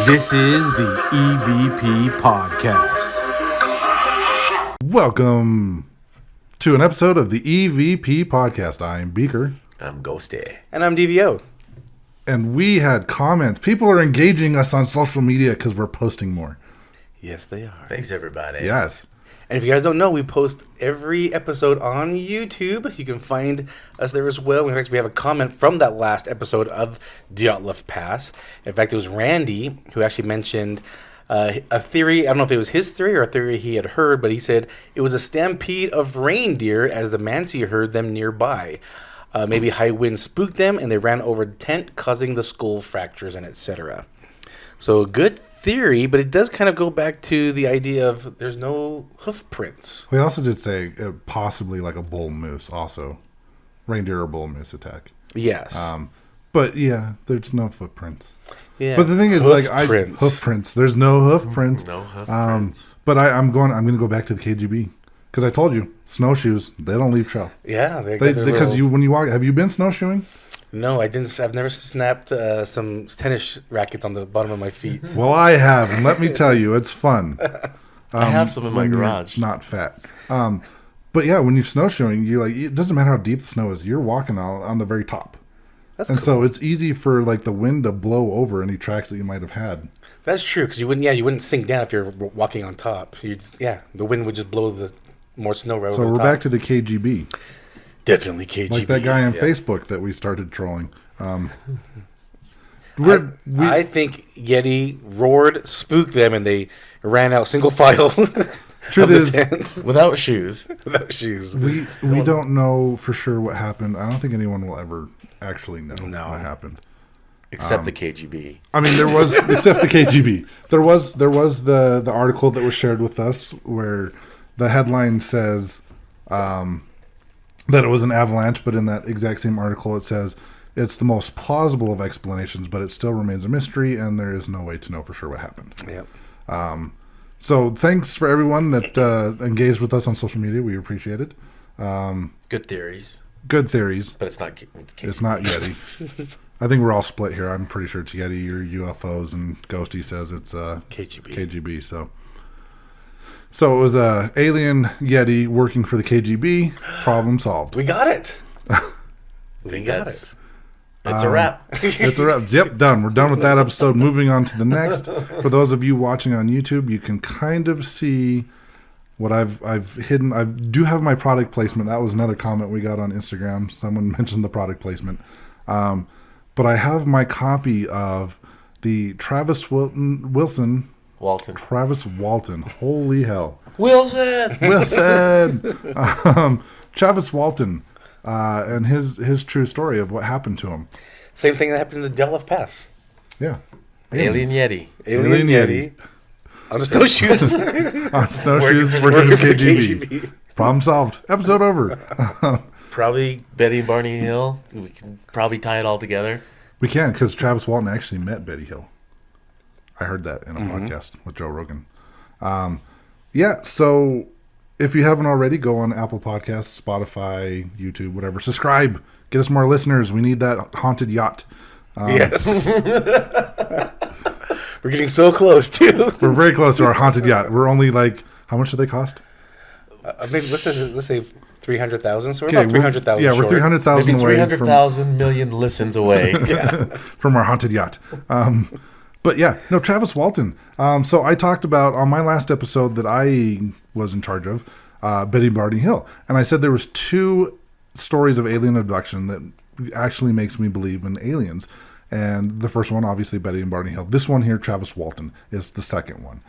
This is the EVP Podcast. Welcome to an episode of the EVP Podcast. I'm Beaker. I'm Ghosty. And I'm DVO. And we had comments. People are engaging us on social media because we're posting more. Yes, they are. Thanks, everybody. Yes. And if you guys don't know, we post every episode on YouTube. You can find us there as well. In fact, we have a comment from that last episode of Dyatlov Pass. In fact, it was Randy who actually mentioned a theory. I don't know if it was his theory or a theory he had heard, but he said it was a stampede of reindeer as the Mansi heard them nearby. Maybe high winds spooked them and they ran over the tent, causing the skull fractures and etc. So good theory, but it does kind of go back to the idea of there's no hoof prints. We also did say possibly like a bull moose also. Reindeer or bull moose attack. Yes. But yeah, there's no footprints. Yeah. But the thing is, hoof prints. There's no hoof prints. No hoof prints. But I'm going to go back to the KGB because I told you snowshoes, they don't leave trail. Yeah, Because when you walk, have you been snowshoeing? No, I didn't. I've never snapped some tennis rackets on the bottom of my feet. Well, I have, and let me tell you, it's fun. I have some in my garage. Not fat. But yeah, when you're snowshoeing, you it doesn't matter how deep the snow is. You're walking on the very top. That's and cool. So it's easy for the wind to blow over any tracks that you might have had. That's true because you wouldn't sink down if you're walking on top. The wind would just blow the more snow right over the top. So we're back to the KGB. Definitely KGB. Like that guy on Facebook that we started trolling. I think Yeti roared, spooked them, and they ran out single file. Truth is, without shoes. Without shoes. we don't know for sure what happened. I don't think anyone will ever actually know what happened. Except the KGB. I mean, there was except the KGB. There was the article that was shared with us where the headline says that it was an avalanche, but in that exact same article it says it's the most plausible of explanations, but it still remains a mystery, and there is no way to know for sure what happened. Yep. So thanks for everyone that engaged with us on social media. We appreciate it. Good theories. Good theories. But it's not It's not Yeti. I think we're all split here. I'm pretty sure it's Yeti or UFOs, and Ghosty says it's KGB. So it was a alien Yeti working for the KGB. Problem solved. We got it. We got it. It's a wrap. It's a wrap. Yep, done. We're done with that episode. Moving on to the next. For those of you watching on YouTube, you can kind of see what I've hidden. I do have my product placement. That was another comment we got on Instagram. Someone mentioned the product placement. But I have my copy of the Travis Walton. Holy hell. Wilson. Travis Walton. And his true story of what happened to him. Same thing that happened in the Dyatlov Pass. Yeah. Alien Yeti. Alien Yeti. On snowshoes. On snowshoes working for KGB. Problem solved. Episode over. Probably Betty and Barney Hill. We can probably tie it all together. We can, because Travis Walton actually met Betty Hill. I heard that in a podcast with Joe Rogan. So if you haven't already, go on Apple Podcasts, Spotify, YouTube, whatever. Subscribe. Get us more listeners. We need that haunted yacht. Yes. We're getting so close, too. We're very close to our haunted yacht. We're only how much do they cost? Maybe let's say 300,000. So we're about 300,000. Yeah, we're 300,000 away. 300,000 million listens away. From our haunted yacht. But yeah, no, Travis Walton. So I talked about on my last episode that I was in charge of, Betty and Barney Hill. And I said there was 2 stories of alien abduction that actually makes me believe in aliens. And the first one, obviously, Betty and Barney Hill. This one here, Travis Walton, is the second one.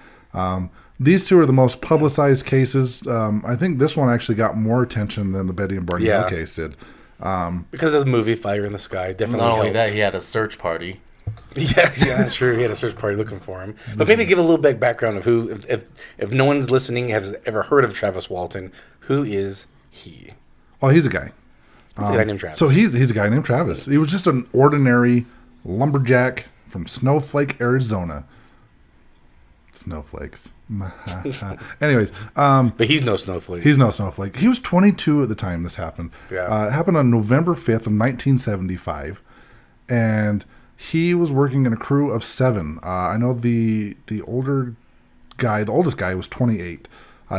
These 2 are the most publicized cases. I think this one actually got more attention than the Betty and Barney Hill case did. Because of the movie Fire in the Sky. Definitely Not only helped. that, he had a search party. Yeah, sure. He had a search party looking for him. But maybe give a little bit background of who, if no one's listening has ever heard of Travis Walton, who is he? Oh, he's a guy. He's a guy named Travis. So he's a guy named Travis. He was just an ordinary lumberjack from Snowflake, Arizona. Snowflakes. Anyways. But he's no snowflake. He's no snowflake. He was 22 at the time this happened. Yeah. It happened on November 5th of 1975. And He was working in a crew of 7. I know the older guy, the oldest guy, was 28.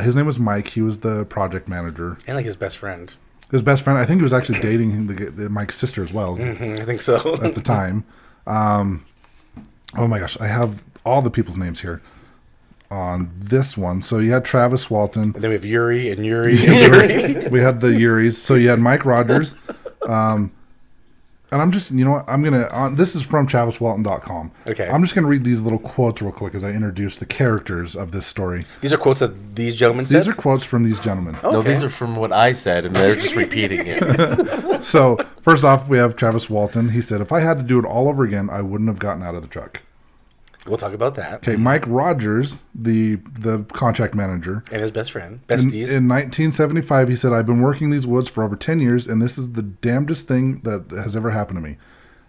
His name was Mike. He was the project manager. And like his best friend. His best friend. I think he was actually dating Mike's sister as well. I think so. At the time. Oh my gosh. I have all the people's names here on this one. So you had Travis Walton. And then we have Yuri and Yuri and Yuri. We had the Uris. So you had Mike Rogers. And I'm just, you know what, I'm going to, this is from TravisWalton.com. Okay. I'm just going to read these little quotes real quick as I introduce the characters of this story. These are quotes that these gentlemen said? These are quotes from these gentlemen. Okay. No, these are from what I said, and they're just repeating it. So, first off, we have Travis Walton. He said, if I had to do it all over again, I wouldn't have gotten out of the truck. We'll talk about that. Okay, Mike Rogers, the contract manager. And his best friend. Besties. In 1975, he said, I've been working these woods for over 10 years, and this is the damnedest thing that has ever happened to me.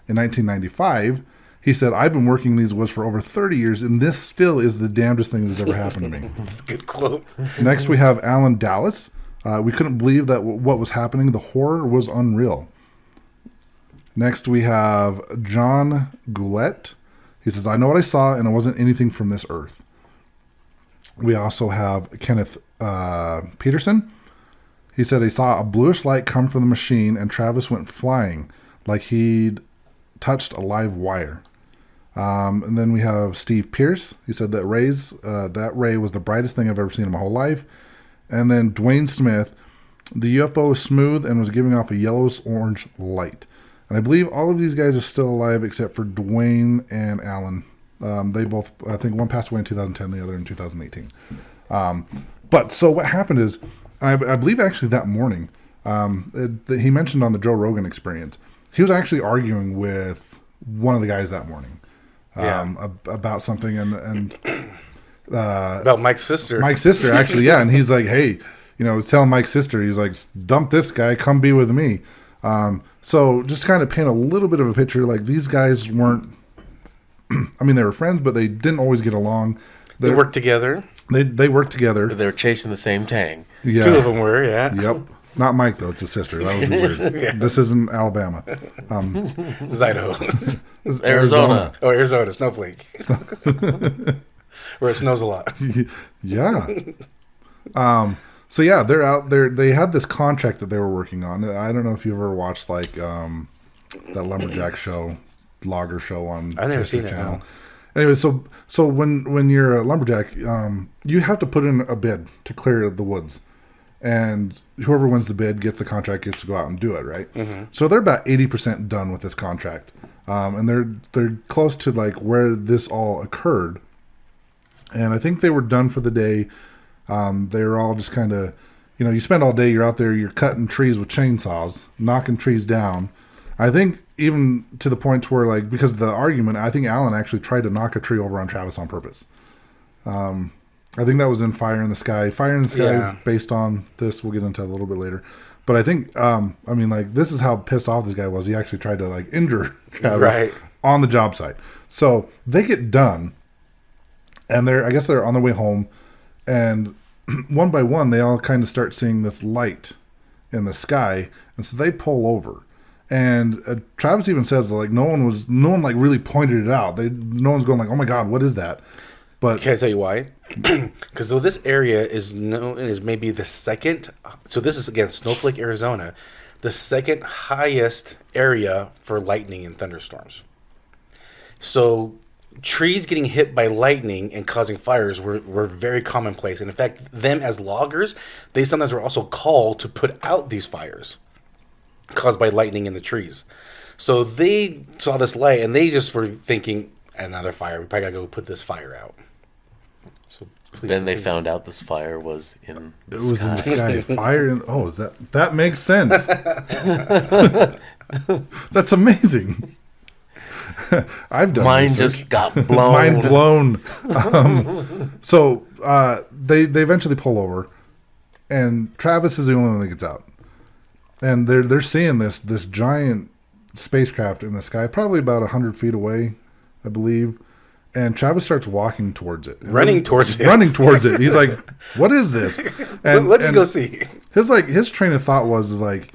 In 1995, he said, I've been working these woods for over 30 years, and this still is the damnedest thing that's ever happened to me. That's a good quote. Next, we have Alan Dallas. We couldn't believe that what was happening. The horror was unreal. Next, we have John Goulet. He says, I know what I saw, and it wasn't anything from this earth. We also have Kenneth Peterson. He said he saw a bluish light come from the machine, and Travis went flying like he'd touched a live wire. And then we have Steve Pierce. He said that that ray was the brightest thing I've ever seen in my whole life. And then Dwayne Smith, the UFO was smooth and was giving off a yellowish-orange light. And I believe all of these guys are still alive except for Dwayne and Alan. They both, I think one passed away in 2010, the other in 2018. But so what happened is, I believe actually that morning, he mentioned on the Joe Rogan Experience, he was actually arguing with one of the guys that morning about something and about Mike's sister. Mike's sister, actually, yeah. And he's like, hey, was telling Mike's sister, he's like, dump this guy, come be with me. So just kind of paint a little bit of a picture, like these guys weren't, I mean, they were friends, but they didn't always get along. They worked together. They worked together. They were chasing the same tang. Yeah. 2 of them were, yeah. Yep. Not Mike, though. It's his sister. That would be weird. Yeah. This isn't Alabama. This is Idaho. This is Arizona. Oh, Arizona, snowflake. Where it snows a lot. Yeah. So yeah, they're out there. They had this contract that they were working on. I don't know if you ever watched like that lumberjack show, logger show on I've never History seen it. Channel. No. Anyway, so when you're a lumberjack, you have to put in a bid to clear the woods, and whoever wins the bid gets the contract, gets to go out and do it, right? Mm-hmm. So they're about 80% done with this contract, and they're close to like where this all occurred, and I think they were done for the day. They were all just kind of, you spend all day, you're out there, you're cutting trees with chainsaws, knocking trees down. I think even to the point where, like, because of the argument, I think Alan actually tried to knock a tree over on Travis on purpose. I think that was in Fire in the Sky. Fire in the Sky, Yeah. based on this, we'll get into a little bit later. But I think, this is how pissed off this guy was. He actually tried to, like, injure Travis on the job site. So they get done, and I guess they're on their way home, and one by one, they all kind of start seeing this light in the sky, and so they pull over. And Travis even says, like, no one like really pointed it out. No one's going like, oh my God, what is that? But can I tell you why? Because though this area is known as maybe the second, so this is again Snowflake, Arizona, the second highest area for lightning and thunderstorms. So trees getting hit by lightning and causing fires were very commonplace. And in fact, them as loggers, they sometimes were also called to put out these fires caused by lightning in the trees. So they saw this light and they just were thinking, another fire. We probably got to go put this fire out. So Then they found out this fire was in the it was sky. in the sky. Fire. Is that makes sense. That's amazing. I've done Mine research. just got blown. Mind blown. So they eventually pull over, and Travis is the only one that gets out. And they're seeing this giant spacecraft in the sky, probably about 100 feet away, I believe. And Travis starts walking towards it. Running towards it. He's like, what is this? And let me go see. His train of thought is like,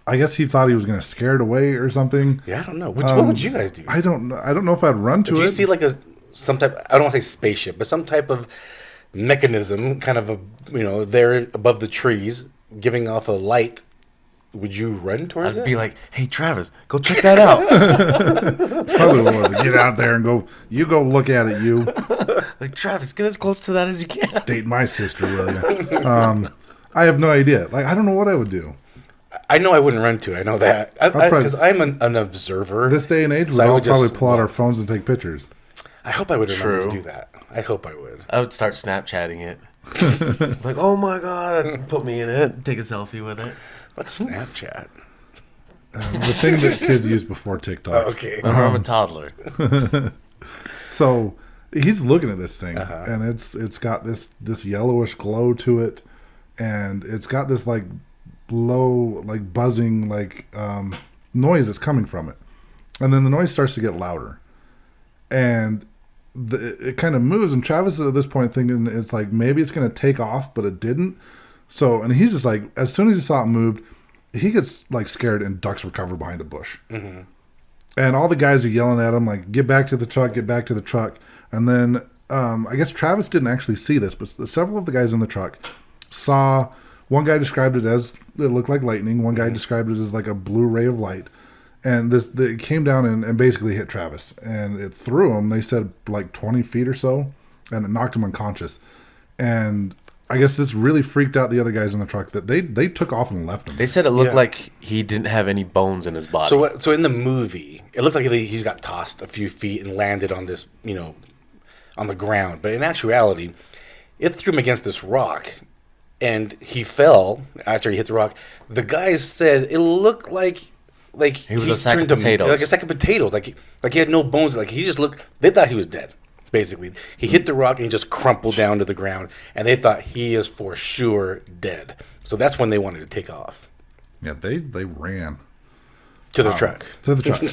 I guess he thought he was going to scare it away or something. Yeah, I don't know. What would you guys do? I don't know if I'd run to If it. you see like some type, I don't want to say spaceship, but some type of mechanism, kind of there above the trees, giving off a light, would you run towards it? I'd be like, hey, Travis, go check that out. It's probably what it was. Get out there and go. You go look at it. You Like, Travis, get as close to that as you can. date my sister, will you? I have no idea. Like, I don't know what I would do. I know I wouldn't run to it. I know that because I'm an observer. This day and age, we'd So I all would probably just pull out our walk. phones and take pictures. I hope I would remember True. to do that. I hope I would. I would start Snapchatting it. Like, oh my God, I'd put me in it, take a selfie with it. What's Snapchat? The thing that kids use before TikTok. Okay. I'm a toddler. So he's looking at this thing, and it's got this yellowish glow to it, and it's got this like low, like buzzing, like noise that's coming from it, and then the noise starts to get louder, and it kind of moves. And Travis is at this point thinking it's like maybe it's going to take off, but it didn't. So, and he's just like, as soon as he saw it moved, he gets like scared and ducks for cover behind a bush. Mm-hmm. And all the guys are yelling at him like, "Get back to the truck! Get back to the truck!" And then I guess Travis didn't actually see this, but several of the guys in the truck saw. One guy described it as it looked like lightning. One guy described it as like a blue ray of light. And it came down and basically hit Travis. And it threw him, they said, like 20 feet or so. And it knocked him unconscious. And I guess this really freaked out the other guys in the truck that they took off and left him. They said it looked Yeah. like he didn't have any bones in his body. So in the movie, it looked like he's got tossed a few feet and landed on this, on the ground. But in actuality, it threw him against this rock, and he fell after he hit the rock. The guys said it looked like He was a sack of turned to- potatoes. like a sack of potatoes. Like he had no bones. Like he just looked. They thought he was dead. Basically, he hit the rock and he just crumpled down to the ground, and they thought he is for sure dead. So that's when they wanted to take off Yeah, they ran to the truck. to the truck.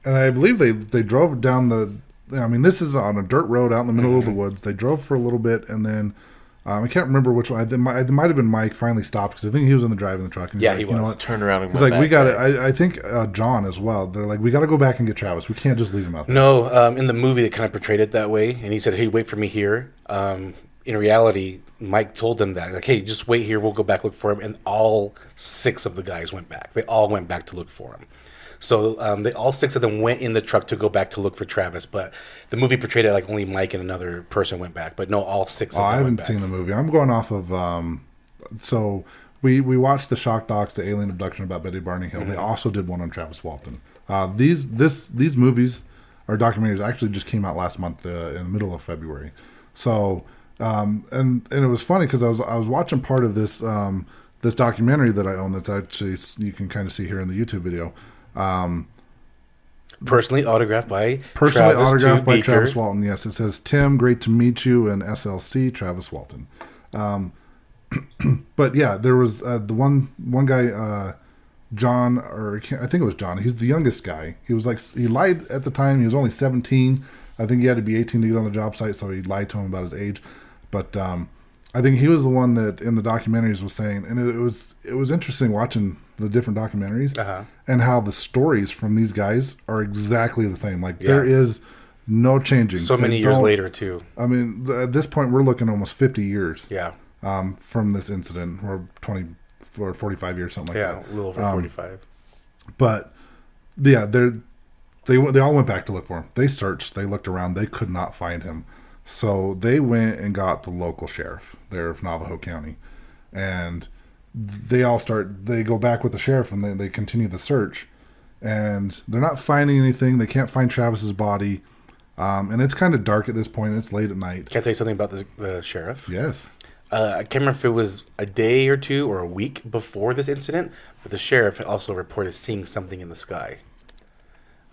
And I believe they drove down this is on a dirt road out in the middle of the woods. They drove for a little bit, and then I can't remember which one. It might have been Mike finally stopped because I think he was in the driving the truck. And he's Yeah, like, he You know was. what? Turned around and He's went like, we back, got to. right? I think John as well. They're like, we got to go back and get Travis. We can't just leave him out there. No, in the movie they kind of portrayed it that way, and he said, "Hey, wait for me here." In reality, Mike told them that, like, "Hey, just wait here. We'll go back look for him." And all 6 of the guys went back. They all went back to look for him. So all 6 of them went in the truck to go back to look for Travis. But the movie portrayed it like only Mike and another person went back. But no, all 6 of them I went haven't back. seen the movie. I'm going off of. So we watched the shock docs, the alien abduction about Betty Barney Hill. They also did one on Travis Walton. These movies or documentaries actually just came out last month in the middle of February. So and it was funny because I was watching part of this this documentary that I own. That's actually, you can kind of see here in the YouTube video. Personally autographed by Travis Walton. Yes, it says, "Tim, great to meet you," and SLC Travis Walton. But yeah, there was the one guy, John, or I think it was John. He's the youngest guy. He was he lied at the time. He was only 17. I think he had to be 18 to get on the job site, so he lied to him about his age. But I think he was the one that in the documentaries was saying, and it was interesting watching the different documentaries and how the stories from these guys are exactly the same. Like there is no changing. So many years later too. I mean, at this point, we're looking almost 50 years. Yeah. From this incident, or 20 or 45 years, something like that. Yeah, a little over 45. But yeah, they all went back to look for him. They searched, they looked around, they could not find him. So they went and got the local sheriff there of Navajo County, and they go back with the sheriff and they continue the search, and they're not finding anything. They can't find Travis's body, and it's kind of dark at this point. It's late at night. Can I tell you something about the sheriff? Yes. I can't remember if it was a day or two or a week before this incident, but the sheriff also reported seeing something in the sky.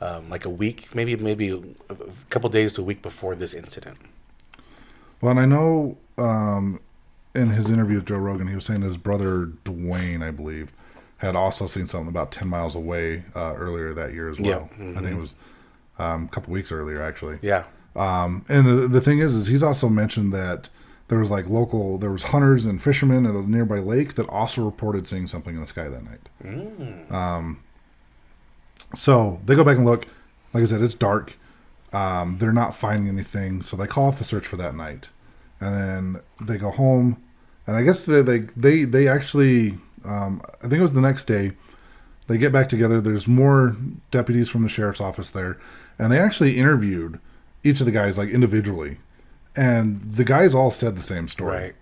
Like a week, maybe a couple days to a week before this incident. Well, and I know in his interview with Joe Rogan, he was saying his brother Dwayne, I believe, had also seen something about 10 miles away earlier that year as well. Yeah. Mm-hmm. I think it was a couple weeks earlier, actually. Yeah. And the thing is he's also mentioned that there was there was hunters and fishermen at a nearby lake that also reported seeing something in the sky that night. So they go back and look. Like I said, it's dark. They're not finding anything, so they call off the search for that night. And then they go home, and I guess they actually, I think it was the next day, they get back together. There's more deputies from the sheriff's office there, and they actually interviewed each of the guys individually, and the guys all said the same story.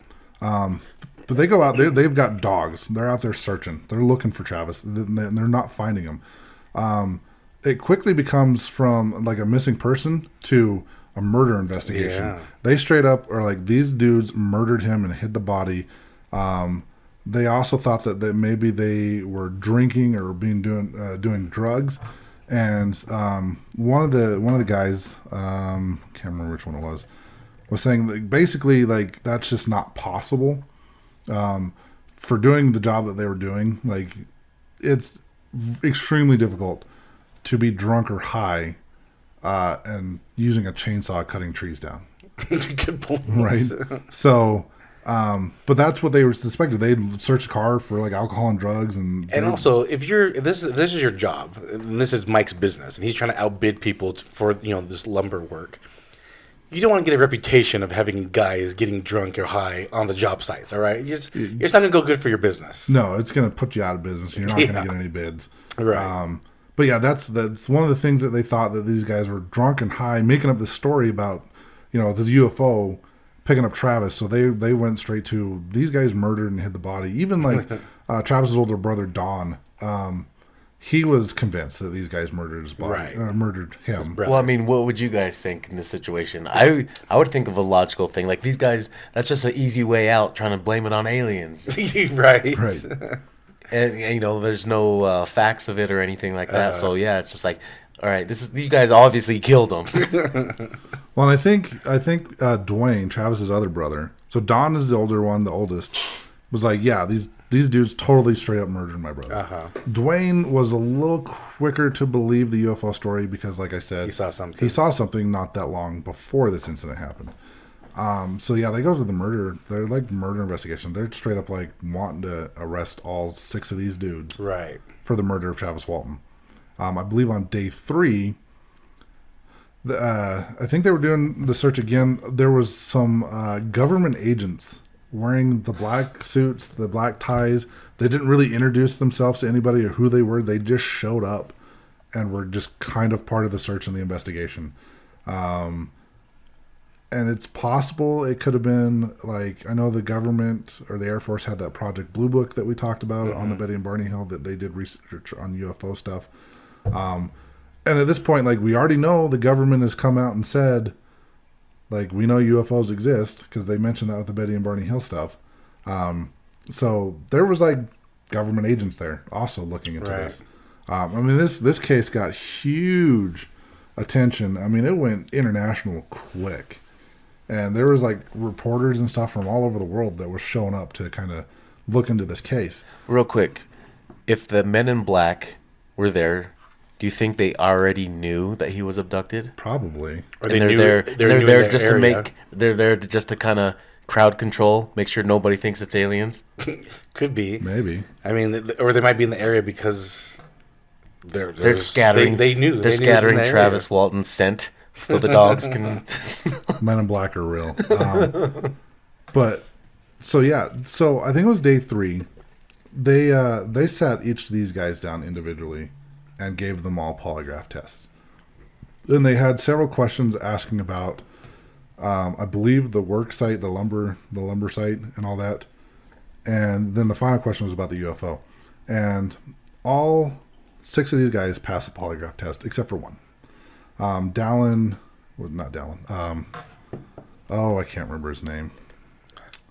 Right. But they go out there. They've got dogs. They're out there searching. They're looking for Travis, and they're not finding him. It quickly becomes from a missing person to a murder investigation. Yeah. They straight up are these dudes murdered him and hid the body. They also thought that maybe they were drinking or doing drugs. And one of the guys, can't remember which one it was saying that basically that's just not possible. For doing the job that they were doing, it's extremely difficult to be drunk or high and using a chainsaw cutting trees down. Good point. Right. So, but that's what they were suspected. They searched the car for alcohol and drugs, and also if this is your job, and this is Mike's business, and he's trying to outbid people for this lumber work. You don't want to get a reputation of having guys getting drunk or high on the job sites. All right, it's not going to go good for your business. No, it's going to put you out of business. You're not going to get any bids. Right. But yeah, that's one of the things that they thought, that these guys were drunk and high, making up this story about, the UFO picking up Travis. So they went straight to these guys murdered and hid the body. Even Travis's older brother Don, he was convinced that these guys murdered his body, Right. Murdered him. Well, I mean, what would you guys think in this situation? I would think of a logical thing. These guys, that's just an easy way out, trying to blame it on aliens. Right. And there's no facts of it or anything like that. So yeah, it's just all right. These guys obviously killed them. Well, I think Dwayne, Travis's other brother. So Don is the older one, the oldest. Was yeah, these dudes totally straight up murdered my brother. Dwayne was a little quicker to believe the UFO story because, like I said, He saw something. He saw something not that long before this incident happened. So yeah, they go to the murder. They're murder investigation. They're straight up wanting to arrest all 6 of these dudes, Right. for the murder of Travis Walton. I believe on day 3, I think they were doing the search again. There was some government agents wearing the black suits, the black ties. They didn't really introduce themselves to anybody or who they were. They just showed up and were just kind of part of the search and the investigation. And it's possible it could have been I know the government or the Air Force had that Project Blue Book that we talked about on the Betty and Barney Hill, that they did research on UFO stuff. And at this point, we already know the government has come out and said, we know UFOs exist, because they mentioned that with the Betty and Barney Hill stuff. So there was government agents there also looking into this. I mean, this case got huge attention. I mean, it went international quick. And there was reporters and stuff from all over the world that were showing up to kind of look into this case. Real quick, if the men in black were there, do you think they already knew that he was abducted? Probably. Or They're there just to kind of crowd control, make sure nobody thinks it's aliens. Could be. Maybe. I mean, or they might be in the area because they're scattering. They knew. They're scattering Travis Walton's scent so the dogs can. Men in black are real. But so yeah, so I think it was day 3. They sat each of these guys down individually and gave them all polygraph tests. Then they had several questions asking about, I believe, the work site, the lumber site, and all that. And then the final question was about the UFO. And all 6 of these guys passed the polygraph test, except for one. Dallin, well, not Dallin. I can't remember his name.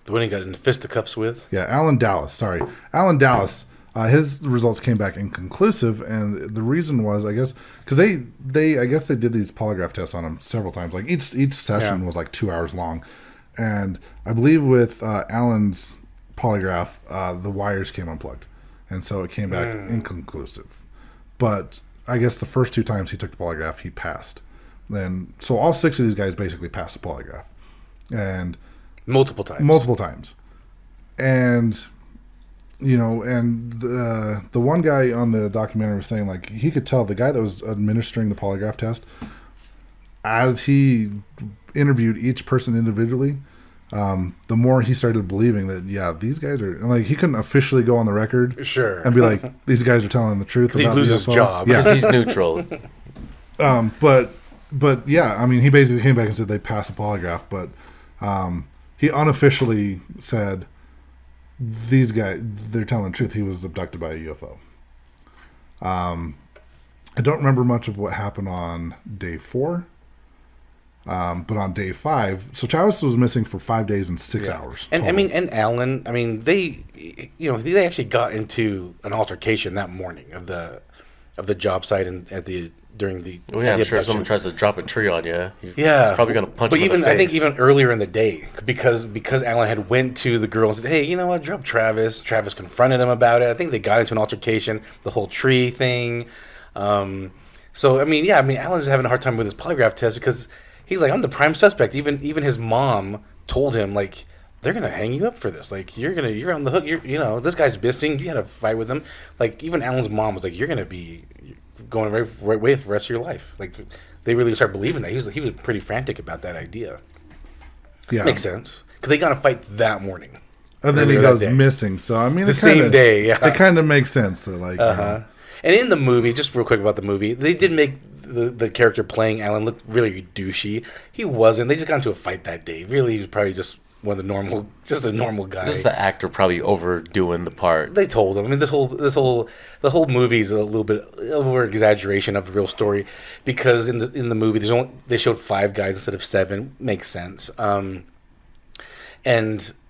The one he got in fisticuffs with? Yeah, Alan Dallas. Sorry. Alan Dallas. His results came back inconclusive, and the reason was, I guess, because they did these polygraph tests on him several times. Each session was 2 hours long, and I believe with Alan's polygraph, the wires came unplugged, and so it came back inconclusive. But I guess the first 2 times he took the polygraph, he passed. So all 6 of these guys basically passed the polygraph, and multiple times. Multiple times. And, you know, and the one guy on the documentary was saying, like, he could tell the guy that was administering the polygraph test, as he interviewed each person individually, the more he started believing that, yeah, these guys are, like, he couldn't officially go on the record Sure. and be like, these guys are telling the truth He about loses his UFO. job. Yeah. Because he's neutral. But yeah, I mean, he basically came back and said they passed a polygraph, but he unofficially said, these guys, they're telling the truth. He was abducted by a UFO. I don't remember much of what happened on day 4. But on day 5, so Travis was missing for 5 days and 6 hours. And total. I mean, and Alan, I mean, they actually got into an altercation that morning of the job site and during the. Well, yeah, the I'm sure abduction. if someone tries to drop a tree on you, Yeah, probably gonna punch. But him even in the face. I think even earlier in the day, because Alan had went to the girl and said, "Hey, you know what? Drop Travis." Travis confronted him about it. I think they got into an altercation. The whole tree thing. So I mean, Alan's having a hard time with his polygraph test because he's like, "I'm the prime suspect." Even his mom told him, like, they're gonna hang you up for this. Like, you're on the hook. This guy's missing. You had to fight with him. Like, even Alan's mom was like, "You're gonna be going right way for the rest of your life." Like, they really start believing that. He was pretty frantic about that idea. Yeah, Makes sense because they got to fight that morning. and then he earlier that goes day. missing. So I mean, The it kinda, same day, yeah. it kind of makes sense. So, like, you know, And in the movie, just real quick about the movie, they did make the character playing Alan look really douchey. He wasn't. They just got into a fight that day. Really, he was probably just a normal guy. Just the actor probably overdoing the part. They told him. I mean, the whole movie is a little bit over exaggeration of the real story, because in the movie they showed 5 guys instead of 7. Makes sense. And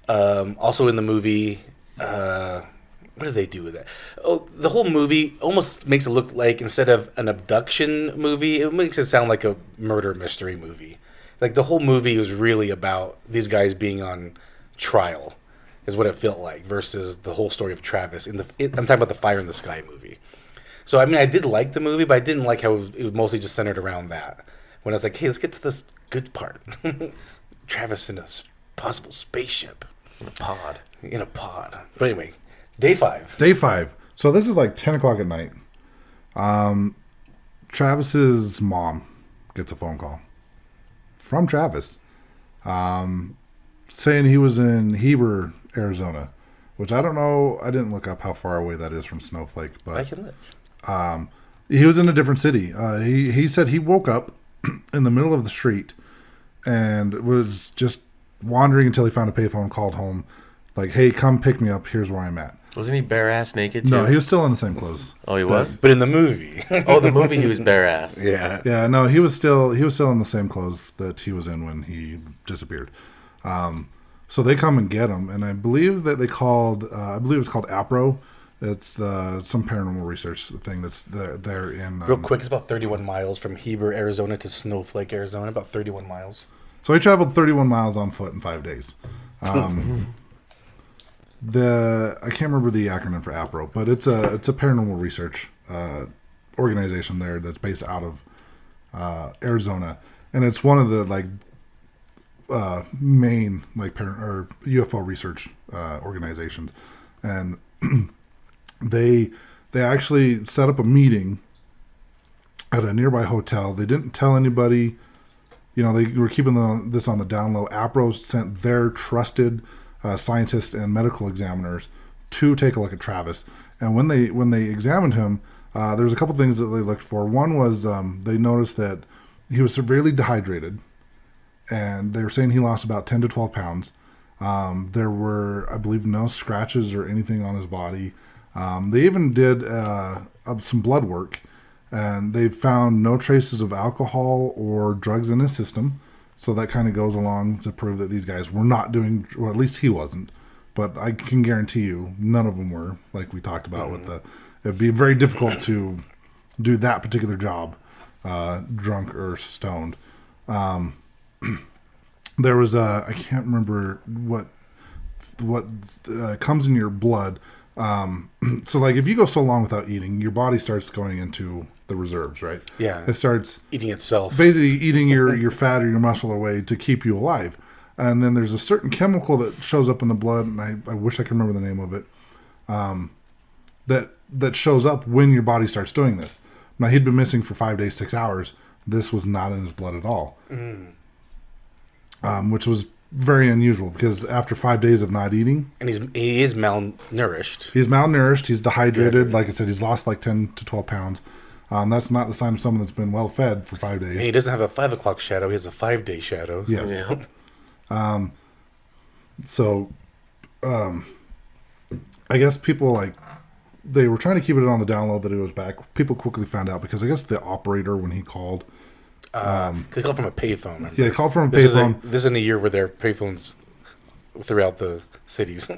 also in the movie, what do they do with that? Oh, the whole movie almost makes it look like, instead of an abduction movie, it makes it sound like a murder mystery movie. Like, the whole movie was really about these guys being on trial, is what it felt like, versus the whole story of Travis. I'm talking about the Fire in the Sky movie. So, I mean, I did like the movie, but I didn't like how it was mostly just centered around that. When I was like, hey, let's get to this good part. Travis in a possible spaceship. In a pod. But anyway, day 5. day 5. So this is like 10 o'clock at night. Travis's mom gets a phone call from Travis, saying he was in Heber, Arizona, which I don't know. I didn't look up how far away that is from Snowflake, but I can look. he was in a different city. He said he woke up in the middle of the street and was just wandering until he found a payphone, called home, like, hey, come pick me up. Here's where I'm at. Wasn't he bare ass naked too? No, he was still in the same clothes. Oh, he was. But in the movie. Oh, the movie he was bare ass. Yeah. Yeah, no, he was still in the same clothes that he was in when he disappeared. So they come and get him, and I believe that they called. I believe it's called APRO. It's some paranormal research thing that's there in. Real quick, it's about 31 miles from Heber, Arizona to Snowflake, Arizona. About 31 miles. So he traveled 31 miles on foot in 5 days. I can't remember the acronym for APRO, but it's a paranormal research organization there that's based out of Arizona, and it's one of the main or UFO research organizations, and they actually set up a meeting at a nearby hotel. They didn't tell anybody. You know, they were keeping this on the down low. APRO sent their trusted scientists and medical examiners to take a look at Travis. And when they examined him, there was a couple things that they looked for. One was they noticed that he was severely dehydrated, and they were saying he lost about 10 to 12 pounds. There were, I believe, no scratches or anything on his body. They even did some blood work, and they found no traces of alcohol or drugs in his system. So that kind of goes along to prove that these guys were not doing, or at least he wasn't. But I can guarantee you, none of them were, like we talked about with it'd be very difficult to do that particular job, drunk or stoned. There was I can't remember what comes in your blood. So like if you go so long without eating, your body starts going into the reserves, right? Yeah. It starts Eating itself. basically eating your fat or your muscle away to keep you alive. And then there's a certain chemical that shows up in the blood, and I wish I could remember the name of it, that shows up when your body starts doing this. Now, he'd been missing for 5 days, 6 hours. This was not in his blood at all, which was very unusual because after 5 days of not eating... And he is malnourished. He's malnourished. He's dehydrated. Like I said, he's lost like 10 to 12 pounds. That's not the sign of someone that's been well fed for 5 days. And he doesn't have a 5 o'clock shadow. He has a 5-day shadow. Yes. Yeah. I guess people they were trying to keep it on the down low that he was back. People quickly found out because I guess the operator, when he called... Because he called from a payphone. Yeah, he called from a payphone. This is in a year where there are payphones throughout the cities.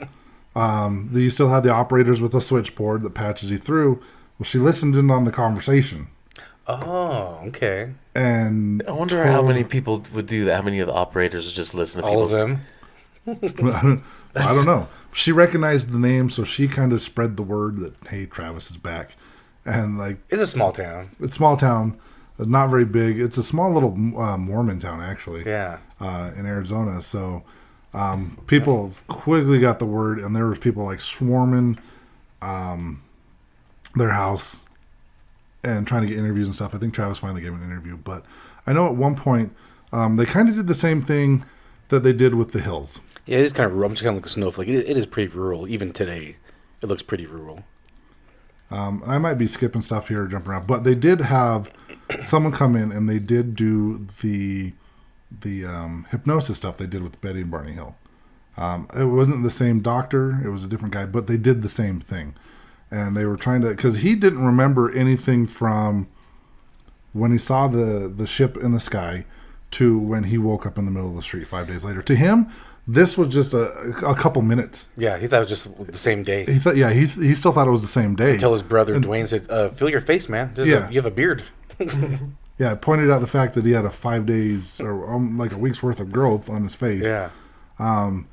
You still had the operators with a switchboard that patches you through. Well, she listened in on the conversation. Oh, okay. And I wonder how many people would do that. How many of the operators would just listen to all of them? I don't know. She recognized the name, so she kind of spread the word that, hey, Travis is back. And it's a small town. It's a small town. Not very big. It's a small little Mormon town, actually. Yeah. In Arizona. So people quickly got the word, and there was people swarming their house and trying to get interviews and stuff. I think Travis finally gave an interview. But I know at one point they kind of did the same thing that they did with the hills. Yeah, it is kind of rural. I'm just kind of like a snowflake. It is pretty rural. Even today, it looks pretty rural. I might be skipping stuff here or jumping around, but they did have someone come in and they did do the hypnosis stuff they did with Betty and Barney Hill. It wasn't the same doctor; it was a different guy, but they did the same thing, and they were trying to because he didn't remember anything from when he saw the ship in the sky to when he woke up in the middle of the street 5 days later. To him, this was just a couple minutes. Yeah, he thought it was just the same day. He thought, he still thought it was the same day. Until his brother Dwayne said, "Feel your face, man. You have a beard." Yeah, pointed out the fact that he had a 5 days or a week's worth of growth on his face. Yeah. And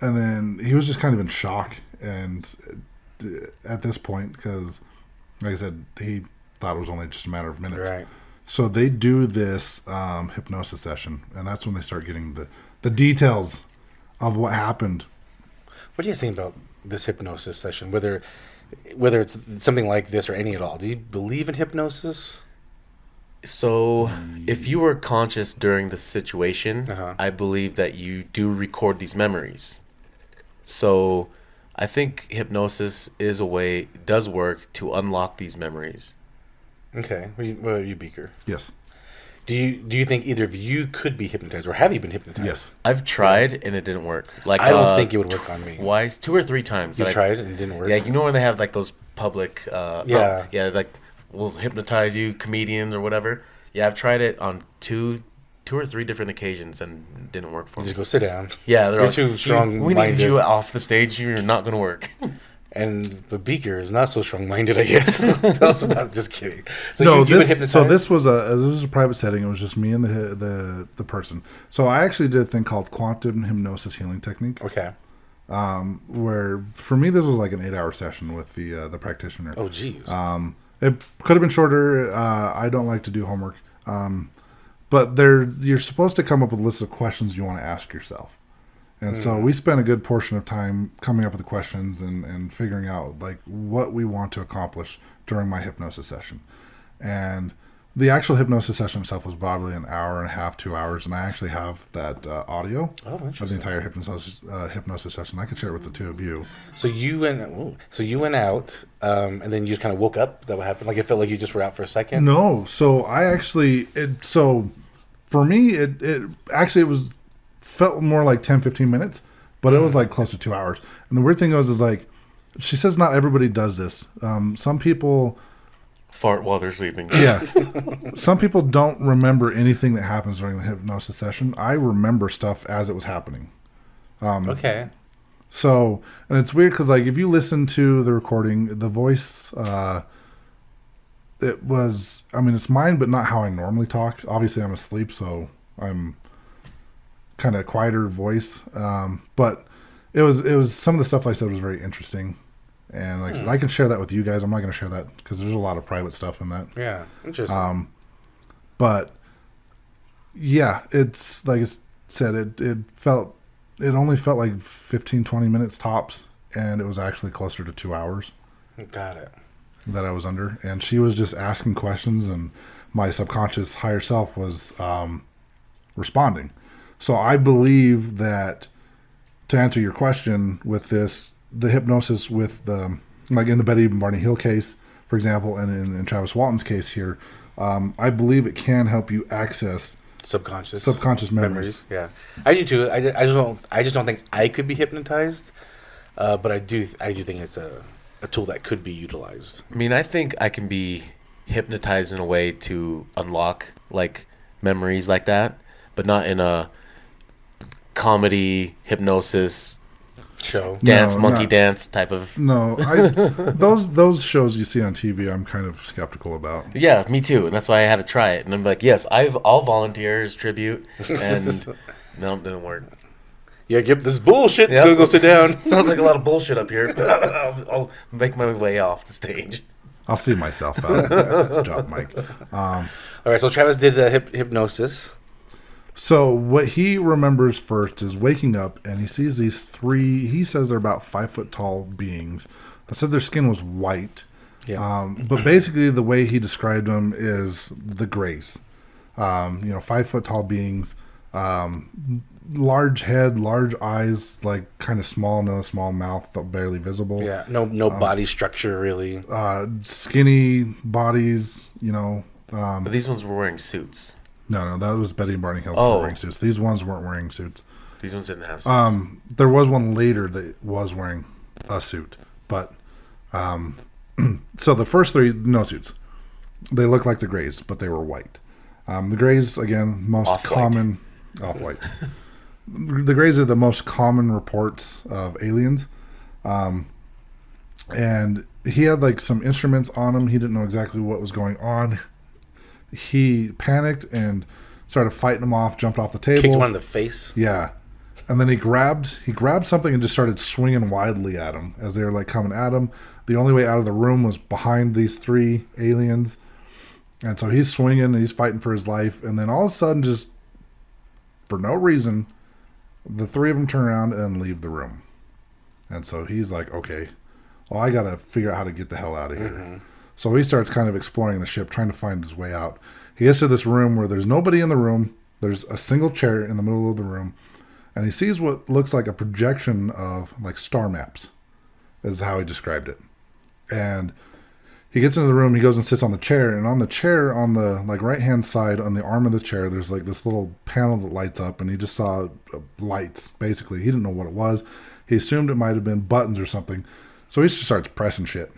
then he was just kind of in shock, and at this point, because, like I said, he thought it was only just a matter of minutes. Right. So they do this hypnosis session, and that's when they start getting the details of what happened. What do you think about this hypnosis session? Whether it's something like this or any at all, do you believe in hypnosis? So, if you were conscious during the situation, Uh-huh. I believe that you do record these memories. So, I think hypnosis does work to unlock these memories. Okay. What about you, Beaker? Yes. Do you think either of you could be hypnotized, or have you been hypnotized? Yes. I've tried and it didn't work. I don't think it would work on me. Twice, 2 or 3 times. You tried and it didn't work? Yeah, you know when they have those public, Yeah. will hypnotize you, comedians or whatever. Yeah, I've tried it on two or three different occasions and it didn't work for me. Just go sit down. Yeah, they're You're too strong-minded. We need you off the stage. You're not going to work. And the Beaker is not so strong-minded, I guess. Tell us about it. Just kidding. So no, you been hypnotized? this was a private setting. It was just me and the person. So I actually did a thing called quantum hypnosis healing technique. Okay. Where for me this was like an 8-hour session with the practitioner. Oh, geez. It could have been shorter. I don't like to do homework. But you're supposed to come up with a list of questions you want to ask yourself. And so we spent a good portion of time coming up with the questions and figuring out what we want to accomplish during my hypnosis session. And the actual hypnosis session itself was probably an hour and a half, 2 hours. And I actually have that audio of the entire hypnosis session. I can share it with the two of you. So you went out, and then you just kind of woke up. Is that what happened? It felt like you just were out for a second? No. So I actually, for me, it felt more like 10, 15 minutes, but it was close to 2 hours. And the weird thing is she says not everybody does this. Some people Fart while they're sleeping. Yeah. Some people don't remember anything that happens during the hypnosis session. I remember stuff as it was happening. Okay. So, and it's weird because if you listen to the recording, the voice, it's mine, but not how I normally talk. Obviously I'm asleep, so I'm kind of quieter voice. But it was some of the stuff I said was very interesting. And I said, I can share that with you guys. I'm not going to share that because there's a lot of private stuff in that. Yeah, interesting. But yeah, it's said it only felt like 15, 20 minutes tops, and it was actually closer to 2 hours. Got it. That I was under, and she was just asking questions, and my subconscious higher self was responding. So I believe that, to answer your question with this, the hypnosis with the, like in the Betty Barney Hill case, for example, and in Travis Walton's case here, I believe it can help you access subconscious memories. Yeah, I do too. I just don't think I could be hypnotized, but I do think it's a tool that could be utilized. I mean, I think I can be hypnotized in a way to unlock like memories like that, but not in a comedy hypnosis show monkey dance type of. No, those shows you see on TV, I'm kind of skeptical about. Yeah, me too, and that's why I had to try it. And I'm like, yes, I'll volunteer as tribute, and no, it didn't work. Yeah, give this bullshit. Yep. Go sit down. Sounds like a lot of bullshit up here. I'll make my way off the stage. I'll see myself out. Drop mic. All right, so Travis did the hypnosis. So what he remembers first is waking up, and he sees these three, he says they're about 5 foot tall beings. I said their skin was white. Yeah. But basically the way he described them is the Greys. 5 foot tall beings, large head, large eyes, like kind of small nose, small mouth, barely visible. Yeah, no body structure really. Skinny bodies, But these ones were wearing suits. No, that was Betty and Barney Hills were wearing suits. These ones weren't wearing suits. These ones didn't have suits. There was one later that was wearing a suit, but so the first three, no suits. They looked like the Greys, but they were white. The Greys, again, most common off-white. The Greys are the most common reports of aliens. And he had like some instruments on him. He didn't know exactly what was going on. He panicked and started fighting them off, jumped off the table. Kicked one in the face. Yeah. And then he grabbed something and just started swinging wildly at him as they were like coming at him. The only way out of the room was behind these three aliens. And so he's swinging and he's fighting for his life. And then all of a sudden, just for no reason, the three of them turn around and leave the room. And so he's like, okay, well, I got to figure out how to get the hell out of here. Mm-hmm. So he starts kind of exploring the ship, trying to find his way out. He gets to this room where there's nobody in the room. There's a single chair in the middle of the room. And he sees what looks like a projection of like star maps, is how he described it. And he gets into the room, he goes and sits on the chair. And on the chair, on the like right-hand side, on the arm of the chair, there's like this little panel that lights up. And he just saw lights, basically. He didn't know what it was. He assumed it might have been buttons or something. So he just starts pressing shit,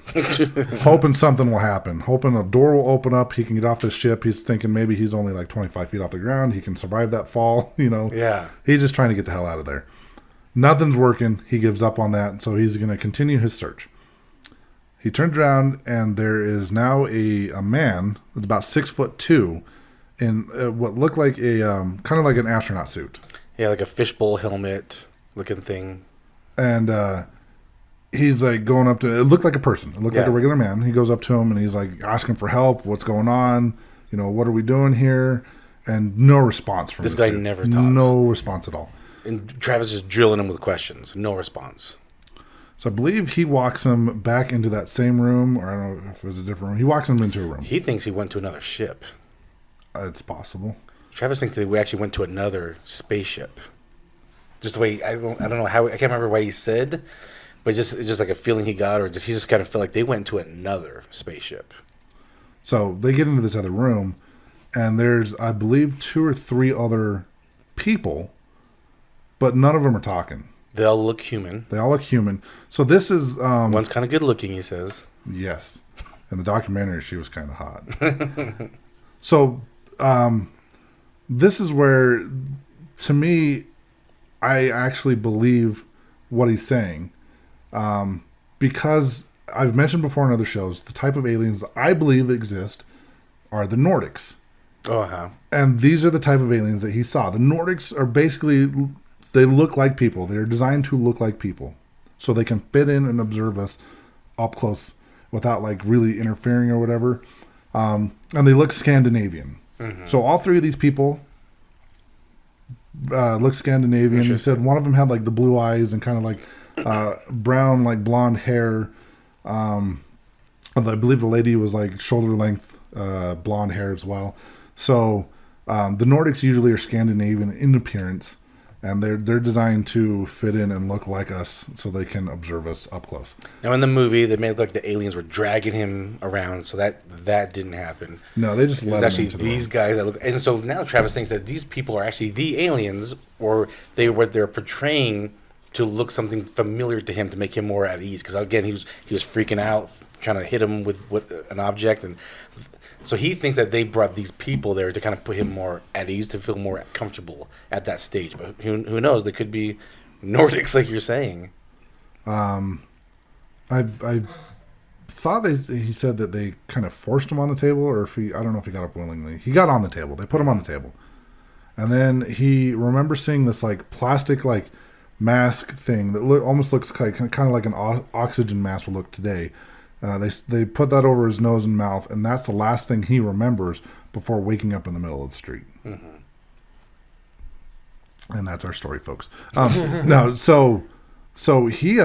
hoping something will happen, hoping a door will open up. He can get off the ship. He's thinking maybe he's only like 25 feet off the ground. He can survive that fall, Yeah. He's just trying to get the hell out of there. Nothing's working. He gives up on that. So he's going to continue his search. He turns around and there is now a man that's about 6'2" in what looked like a kind of like an astronaut suit. Yeah, like a fishbowl helmet looking thing. And, he's like going up to, it looked like a person. It looked like a regular man. He goes up to him and he's like asking for help. What's going on? What are we doing here? And no response from this guy dude. Never talks. No response at all. And Travis is drilling him with questions. No response. So I believe he walks him back into that same room, or I don't know if it was a different room. He walks him into a room. He thinks he went to another ship. It's possible. Travis thinks that we actually went to another spaceship. Just the way, I don't know how, I can't remember what he said. But it's just like a feeling he got, or he just kind of felt like they went to another spaceship. So they get into this other room, and there's, I believe, 2 or 3 other people, but none of them are talking. They all look human. So this is... one's kind of good looking, he says. Yes. In the documentary, she was kind of hot. So this is where, to me, I actually believe what he's saying. Because I've mentioned before in other shows, the type of aliens that I believe exist are the Nordics. Oh, how? And these are the type of aliens that he saw. The Nordics are basically, they look like people. They're designed to look like people. So they can fit in and observe us up close without like really interfering or whatever. And they look Scandinavian. Mm-hmm. So all 3 of these people looked Scandinavian. He said one of them had like the blue eyes and kind of like brown, like blonde hair. I believe the lady was like shoulder length blonde hair as well. So the Nordics usually are Scandinavian in appearance, and they're designed to fit in and look like us so they can observe us up close. Now in the movie, they made it look like the aliens were dragging him around, so that didn't happen. No, they just It was let him actually into the these room. guys that look, and so now Travis thinks that these people are actually the aliens, or they're portraying to look something familiar to him to make him more at ease. Because again, he was freaking out, trying to hit him with an object, and so he thinks that they brought these people there to kind of put him more at ease, to feel more comfortable at that stage. But who knows? They could be Nordics, like you're saying. I thought he said that they kind of forced him on the table, or I don't know if he got up willingly. He got on the table. They put him on the table. And then he remembers seeing this like plastic like mask thing that almost looks kind of like an oxygen mask would look today. They put that over his nose and mouth, and that's the last thing he remembers before waking up in the middle of the street. Mm-hmm. And that's our story, folks. No, so he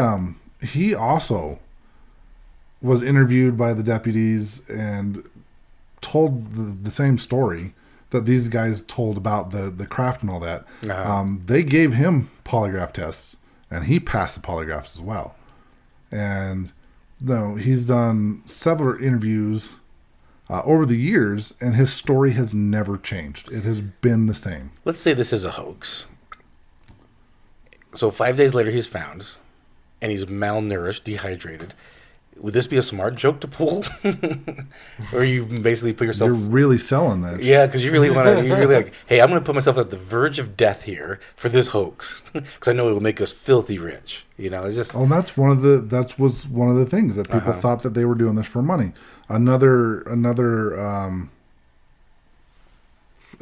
also was interviewed by the deputies and told the same story that these guys told about the craft and all that. Uh-huh. They gave him polygraph tests, and he passed the polygraphs as well. And he's done several interviews over the years, and his story has never changed. It has been the same. Let's say this is a hoax. So 5 days later, he's found, and he's malnourished, dehydrated. Would this be a smart joke to pull? Or you basically put yourself... You're really selling that. Yeah, because you really want to... You're really like, hey, I'm going to put myself at the verge of death here for this hoax. Because I know it will make us filthy rich. You know, it's just... Oh, and that was one of the things that people thought that they were doing this for money. Another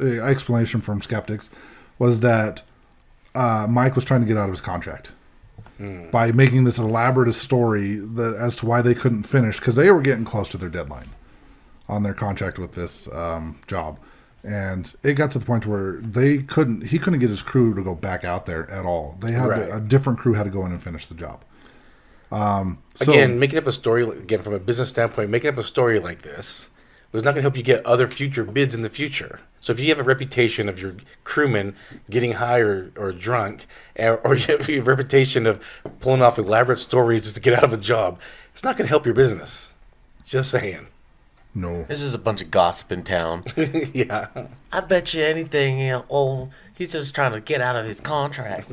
explanation from skeptics was that Mike was trying to get out of his contract by making this elaborate story as to why they couldn't finish, because they were getting close to their deadline on their contract with this job, and it got to the point where he couldn't get his crew to go back out there at all. They had a different crew had to go in and finish the job. Again, making up a story, again, from a business standpoint, making up a story like this was not going to help you get other future bids in the future. So if you have a reputation of your crewmen getting high or drunk, or you have a reputation of pulling off elaborate stories just to get out of a job, it's not going to help your business. Just saying. No. This is a bunch of gossip in town. Yeah. I bet you anything, he's just trying to get out of his contract.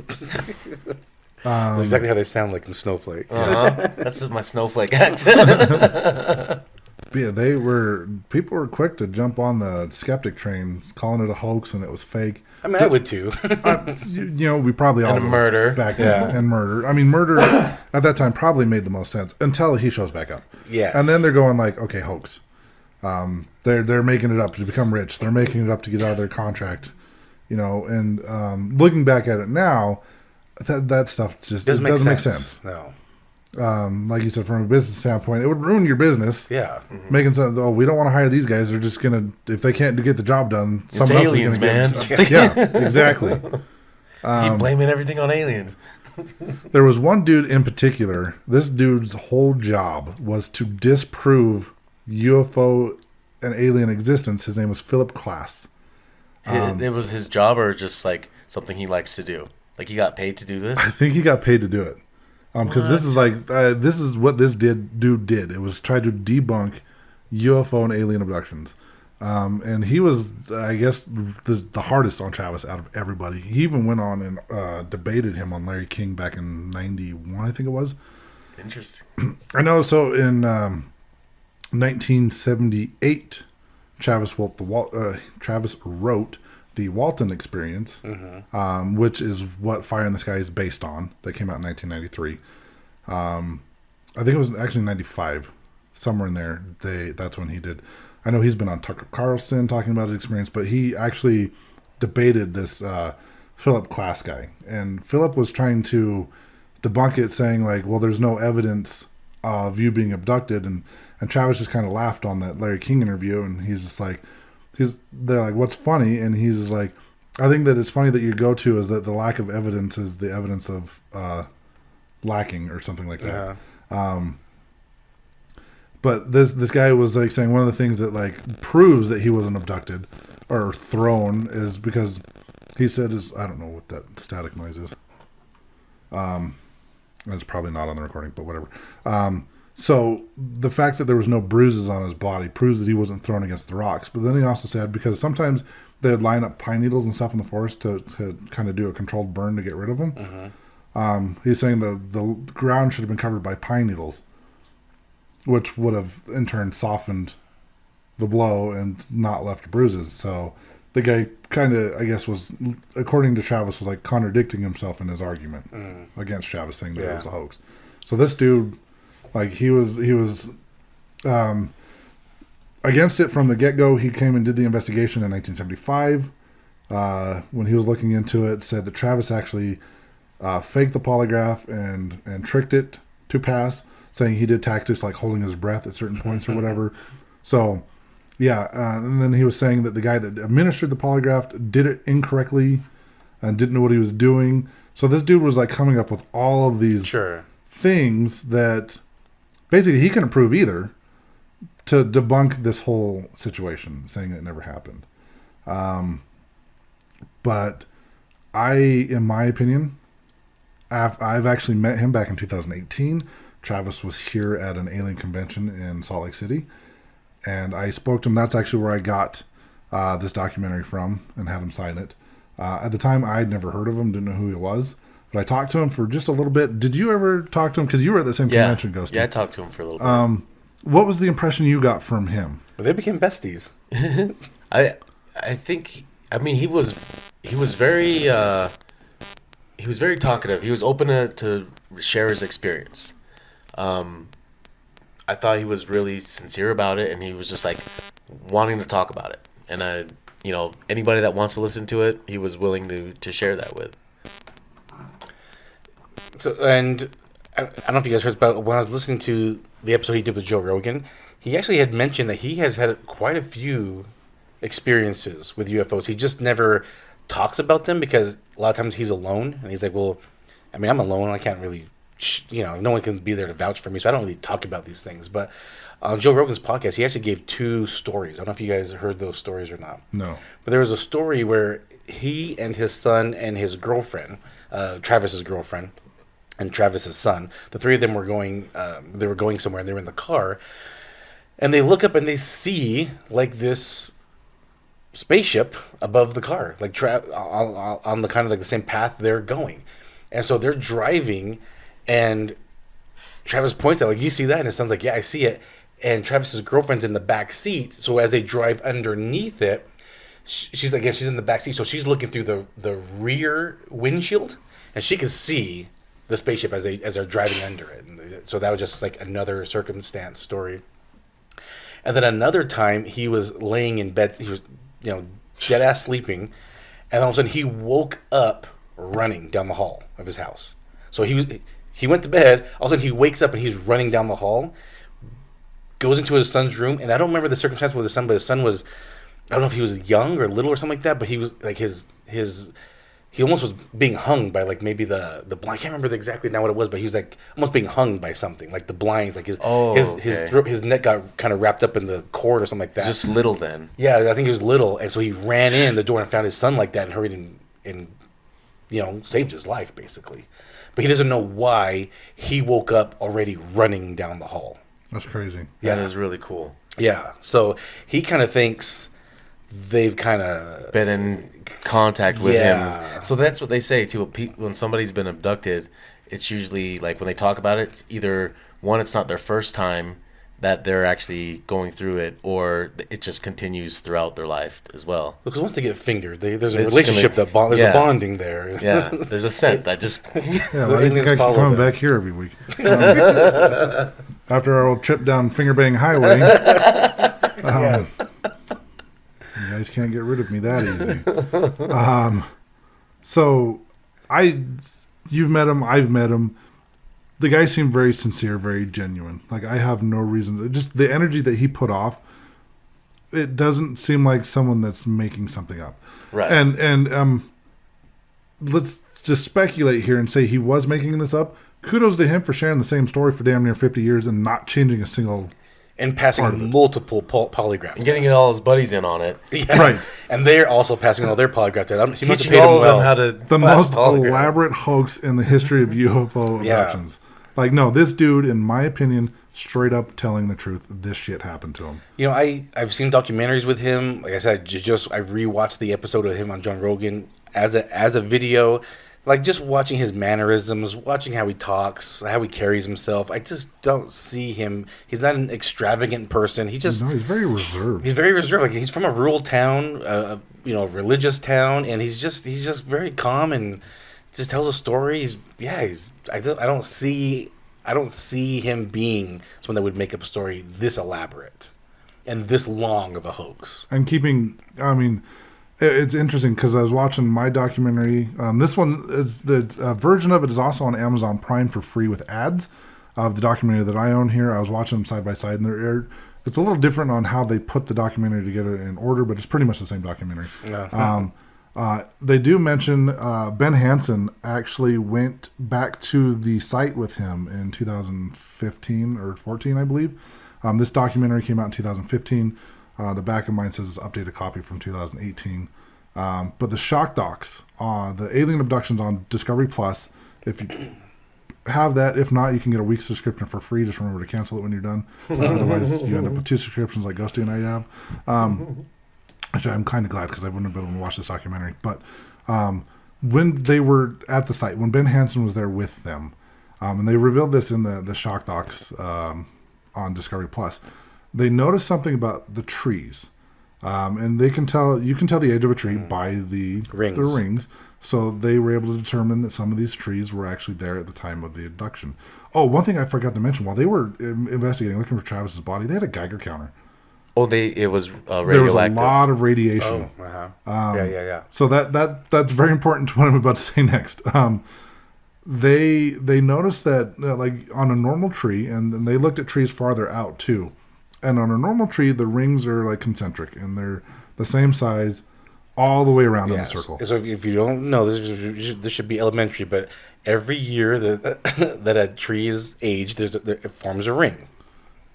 That's exactly how they sound like in Snowflake. That's just my snowflake accent. Yeah, people were quick to jump on the skeptic train, calling it a hoax and it was fake. I mean, I would too. We probably all And a murder. back then, and murder. I mean, murder at that time probably made the most sense until he shows back up. Yes. And then they're going like, okay, hoax. They're making it up to become rich. They're making it up to get out of their contract. And looking back at it now, that stuff just doesn't make sense. No. Like you said, from a business standpoint, it would ruin your business. Yeah. Making something, we don't want to hire these guys. They're just going to, if they can't get the job done, It's someone aliens, else is man. going to get it. Yeah, exactly. Keep blaming everything on aliens. There was one dude in particular. This dude's whole job was to disprove UFO and alien existence. His name was Philip Klass. It was his job, or just like something he likes to do? Like he got paid to do this? I think he got paid to do it. Because this is what this dude did. It was try to debunk UFO and alien abductions. And he was, I guess, the hardest on Travis out of everybody. He even went on and debated him on Larry King back in 91, I think it was. Interesting. I know. So in 1978, Travis wrote the Walton Experience, which is what Fire in the Sky is based on. That came out in 1993. I think it was actually 95, somewhere in there. That's when he did. I know he's been on Tucker Carlson talking about his experience, but he actually debated this Philip Klass guy, and Philip was trying to debunk it, saying like, "Well, there's no evidence of you being abducted," and Travis just kind of laughed on that Larry King interview, and he's just like. They're like, what's funny? And he's just like, I think that it's funny that you go to is that the lack of evidence is the evidence of lacking or something like that. Yeah. But this guy was like saying one of the things that like proves that he wasn't abducted or thrown is because he said I don't know what that static noise is. That's probably not on the recording, but whatever. So the fact that there was no bruises on his body proves that he wasn't thrown against the rocks. But then he also said because sometimes they'd line up pine needles and stuff in the forest to kind of do a controlled burn to get rid of them. Mm-hmm. He's saying the ground should have been covered by pine needles, which would have in turn softened the blow and not left bruises. So the guy kind of, I guess, was, according to Travis, was like contradicting himself in his argument against Travis, saying that it was a hoax. So this dude, like he was against it from the get-go. He came and did the investigation in 1975. When he was looking into it, said that Travis actually faked the polygraph and tricked it to pass, saying he did tactics like holding his breath at certain points or whatever. So, yeah. And then he was saying that the guy that administered the polygraph did it incorrectly and didn't know what he was doing. So this dude was like coming up with all of these things that basically he couldn't prove either to debunk this whole situation, saying it never happened. But in my opinion, I've actually met him back in 2018. Travis was here at an alien convention in Salt Lake City, and I spoke to him. That's actually where I got this documentary from and had him sign it. At the time, I'd never heard of him, didn't know who he was, but I talked to him for just a little bit. Did you ever talk to him? Because you were at the same convention, Ghosty. Yeah, I talked to him for a little bit. What was the impression you got from him? Well, they became besties. I think, I mean, he was very talkative. He was open to share his experience. I thought he was really sincere about it, and he was just like wanting to talk about it. And anybody that wants to listen to it, he was willing to share that with. So, and I don't know if you guys heard about when I was listening to the episode he did with Joe Rogan, he actually had mentioned that he has had quite a few experiences with UFOs. He just never talks about them because a lot of times he's alone, and he's like, well, I mean, I'm alone. I can't really, no one can be there to vouch for me, so I don't really talk about these things. But on Joe Rogan's podcast, he actually gave 2 stories. I don't know if you guys heard those stories or not. No. But there was a story where he and his son and his girlfriend, Travis's girlfriend, and Travis's son, the 3 of them were going, they were going somewhere, and they were in the car, and they look up and they see like this spaceship above the car, like on the kind of like the same path they're going. And so they're driving, and Travis points out, like, you see that? And his son's like, yeah, I see it. And Travis's girlfriend's in the back seat, so as they drive underneath it, she's in the back seat, so she's looking through the rear windshield, and she can see the spaceship as they're driving under it. And so that was just like another circumstance story. And then another time he was laying in bed, he was dead ass sleeping, and all of a sudden he woke up running down the hall of his house. So he went to bed, all of a sudden he wakes up and he's running down the hall, goes into his son's room, and I don't remember the circumstance with his son, but his son was, I don't know if he was young or little or something like that, but he was like he almost was being hung by like maybe the blind. I can't remember exactly now what it was, but he was like almost being hung by something, like the blinds, like his neck got kind of wrapped up in the cord or something like that. Just little then. Yeah, I think he was little, and so he ran in the door and found his son like that and hurried and saved his life basically. But he doesn't know why he woke up already running down the hall. That's crazy. Yeah, that is really cool. Yeah, so he kind of thinks they've kind of been in contact with him. So that's what they say too. When somebody's been abducted, it's usually like when they talk about it, it's either one, it's not their first time that they're actually going through it, or it just continues throughout their life as well. Because once they get fingered, there's a relationship there's a bonding there. Yeah, there's a scent that just. Yeah, well, I think I keep coming back here every week. After our old trip down Fingerbang Highway. Yes. You guys can't get rid of me that easy. So you've met him, I've met him. The guy seemed very sincere, very genuine. Like, I have no reason just the energy that he put off it doesn't seem like someone that's making something up. Right. And let's just speculate here and say he was making this up. Kudos to him for sharing the same story for damn near 50 years and not changing a single. And passing multiple polygraphs. And getting all his buddies in on it. Yeah. Right. And they're also passing all their polygraph tests. He must have Teaching paid all them of well. them how to The pass most polygraph. elaborate hoax in the history of UFO abductions. Like, no, this dude, in my opinion, straight up telling the truth. This shit happened to him. You know, I've seen documentaries with him. Like I said, I rewatched the episode of him on John Rogan as a video. Like, just watching his mannerisms, watching how he talks, how he carries himself. I just don't see him. He's not an extravagant person. He's very reserved. He's very reserved. Like, he's from a rural town, a religious town, and he's just very calm and just tells a story. I don't see him being someone that would make up a story this elaborate and this long of a hoax. And it's interesting because I was watching my documentary. This one is the version of it is also on Amazon Prime for free with ads. Of the documentary that I own here, I was watching them side by side, and it's a little different on how they put the documentary together in order, but it's pretty much the same documentary. They do mention Ben Hansen actually went back to the site with him in 2015 or 14, I believe. This documentary came out in 2015. The back of mine says updated copy from 2018. But the shock docs, the alien abductions on Discovery Plus, if you have that, if not, you can get a week's subscription for free. Just remember to cancel it when you're done. Otherwise, you end up with 2 subscriptions like Ghosty and I have. Which I'm kind of glad because I wouldn't have been able to watch this documentary. But when they were at the site, when Ben Hansen was there with them, and they revealed this in the shock docs on Discovery Plus, they noticed something about the trees, and you can tell the age of a tree by the rings. So they were able to determine that some of these trees were actually there at the time of the abduction. Oh, one thing I forgot to mention: while they were investigating, looking for Travis's body, they had a Geiger counter. Oh, it was radioactive. There was a lot of radiation. Oh, yeah. So that's very important to what I'm about to say next. They noticed that like on a normal tree, and they looked at trees farther out too. And on a normal tree, the rings are like concentric, and they're the same size all the way around in a circle. So if you don't know, this should be elementary, but every year that a tree is aged, it forms a ring.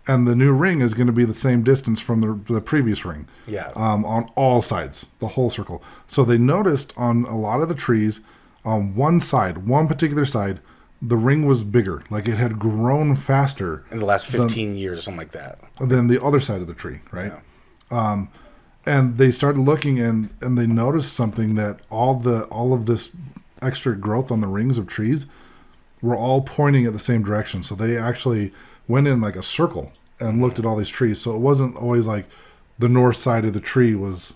And the new ring is going to be the same distance from the previous ring. Yeah. On all sides, the whole circle. So they noticed on a lot of the trees, on one particular side, the ring was bigger. Like it had grown faster. In the last 15 years or something like that. Than the other side of the tree, right? Yeah. And they started looking and they noticed something that all of this extra growth on the rings of trees were all pointing at the same direction. So they actually went in like a circle and looked at all these trees. So it wasn't always like the north side of the tree was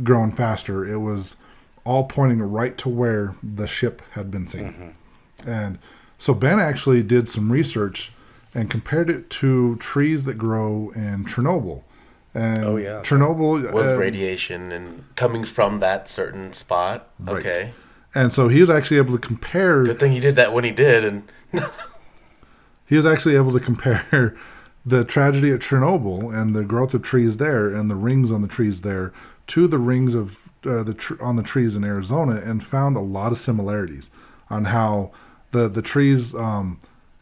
growing faster. It was all pointing right to where the ship had been seen. Mm-hmm. And so Ben actually did some research and compared it to trees that grow in Chernobyl. And Chernobyl with radiation and coming from that certain spot. Right. Okay. And so he was actually able to compare. Good thing he did that when he did. And he was actually able to compare the tragedy at Chernobyl and the growth of trees there and the rings on the trees there to the rings of on the trees in Arizona, and found a lot of similarities on how the trees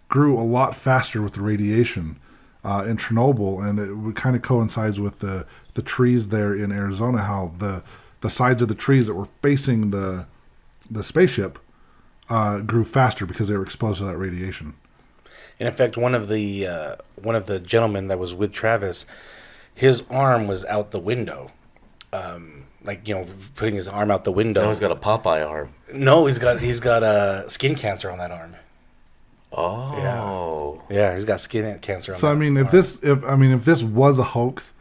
grew a lot faster with the radiation in Chernobyl, and it kind of coincides with the trees there in Arizona, how the sides of the trees that were facing the spaceship grew faster because they were exposed to that radiation. And in fact, one of the gentlemen that was with Travis, his arm was out the window, putting his arm out the window. Now he's got a Popeye arm. No, he's got skin cancer on that arm. Oh, yeah, he's got skin cancer. So if this was a hoax,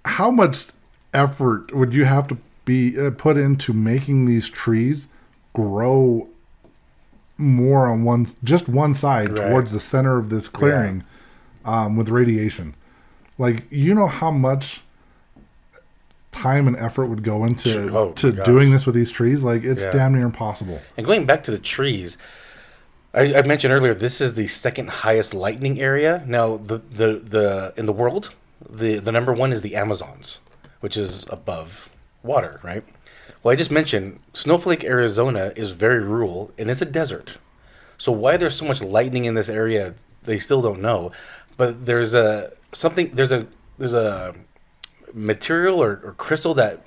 how much effort would you have to be put into making these trees grow more on one side towards the center of this clearing, with radiation? Like, you know how much time and effort would go into doing this with these trees? Like, it's damn near impossible. And going back to the trees, I mentioned earlier, this is the second highest lightning area now in the world. the number one is the Amazons, which is above water, right? Well, I just mentioned Snowflake, Arizona is very rural and it's a desert. So why there's so much lightning in this area, they still don't know. But there's a material or crystal that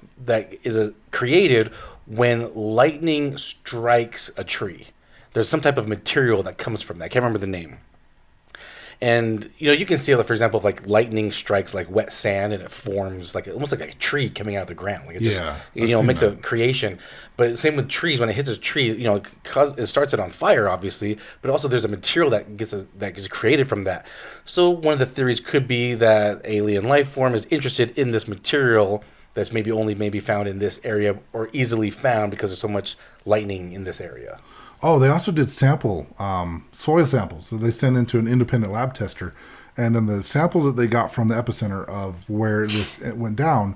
is created when lightning strikes a tree. There's some type of material that comes from that. I can't remember the name. And you can see, for example, if like lightning strikes like wet sand and it forms like almost like a tree coming out of the ground. Like it just makes a creation. But same with trees, when it hits a tree, it starts it on fire, obviously. But also there's a material that gets created from that. So one of the theories could be that alien life form is interested in this material that's maybe found in this area or easily found because there's so much lightning in this area. Oh, they also did soil samples that they sent into an independent lab tester. And then the samples that they got from the epicenter of where it went down,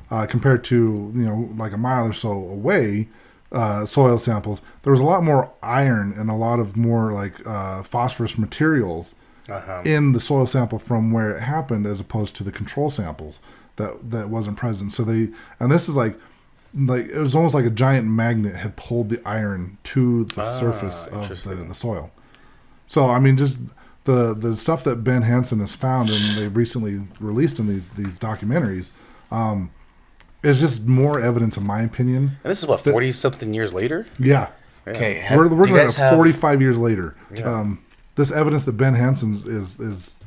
compared to, like a mile or so away, soil samples, there was a lot more iron and a lot of more like phosphorus materials in the soil sample from where it happened as opposed to the control samples that wasn't present. So and this is like it was almost like a giant magnet had pulled the iron to the surface of the soil. So I mean, just the stuff that Ben Hansen has found and they recently released in these documentaries is just more evidence, in my opinion. And this is what 40-something years later. Yeah. Okay, we're looking at 45 years later. Yeah. This evidence that Ben Hansen is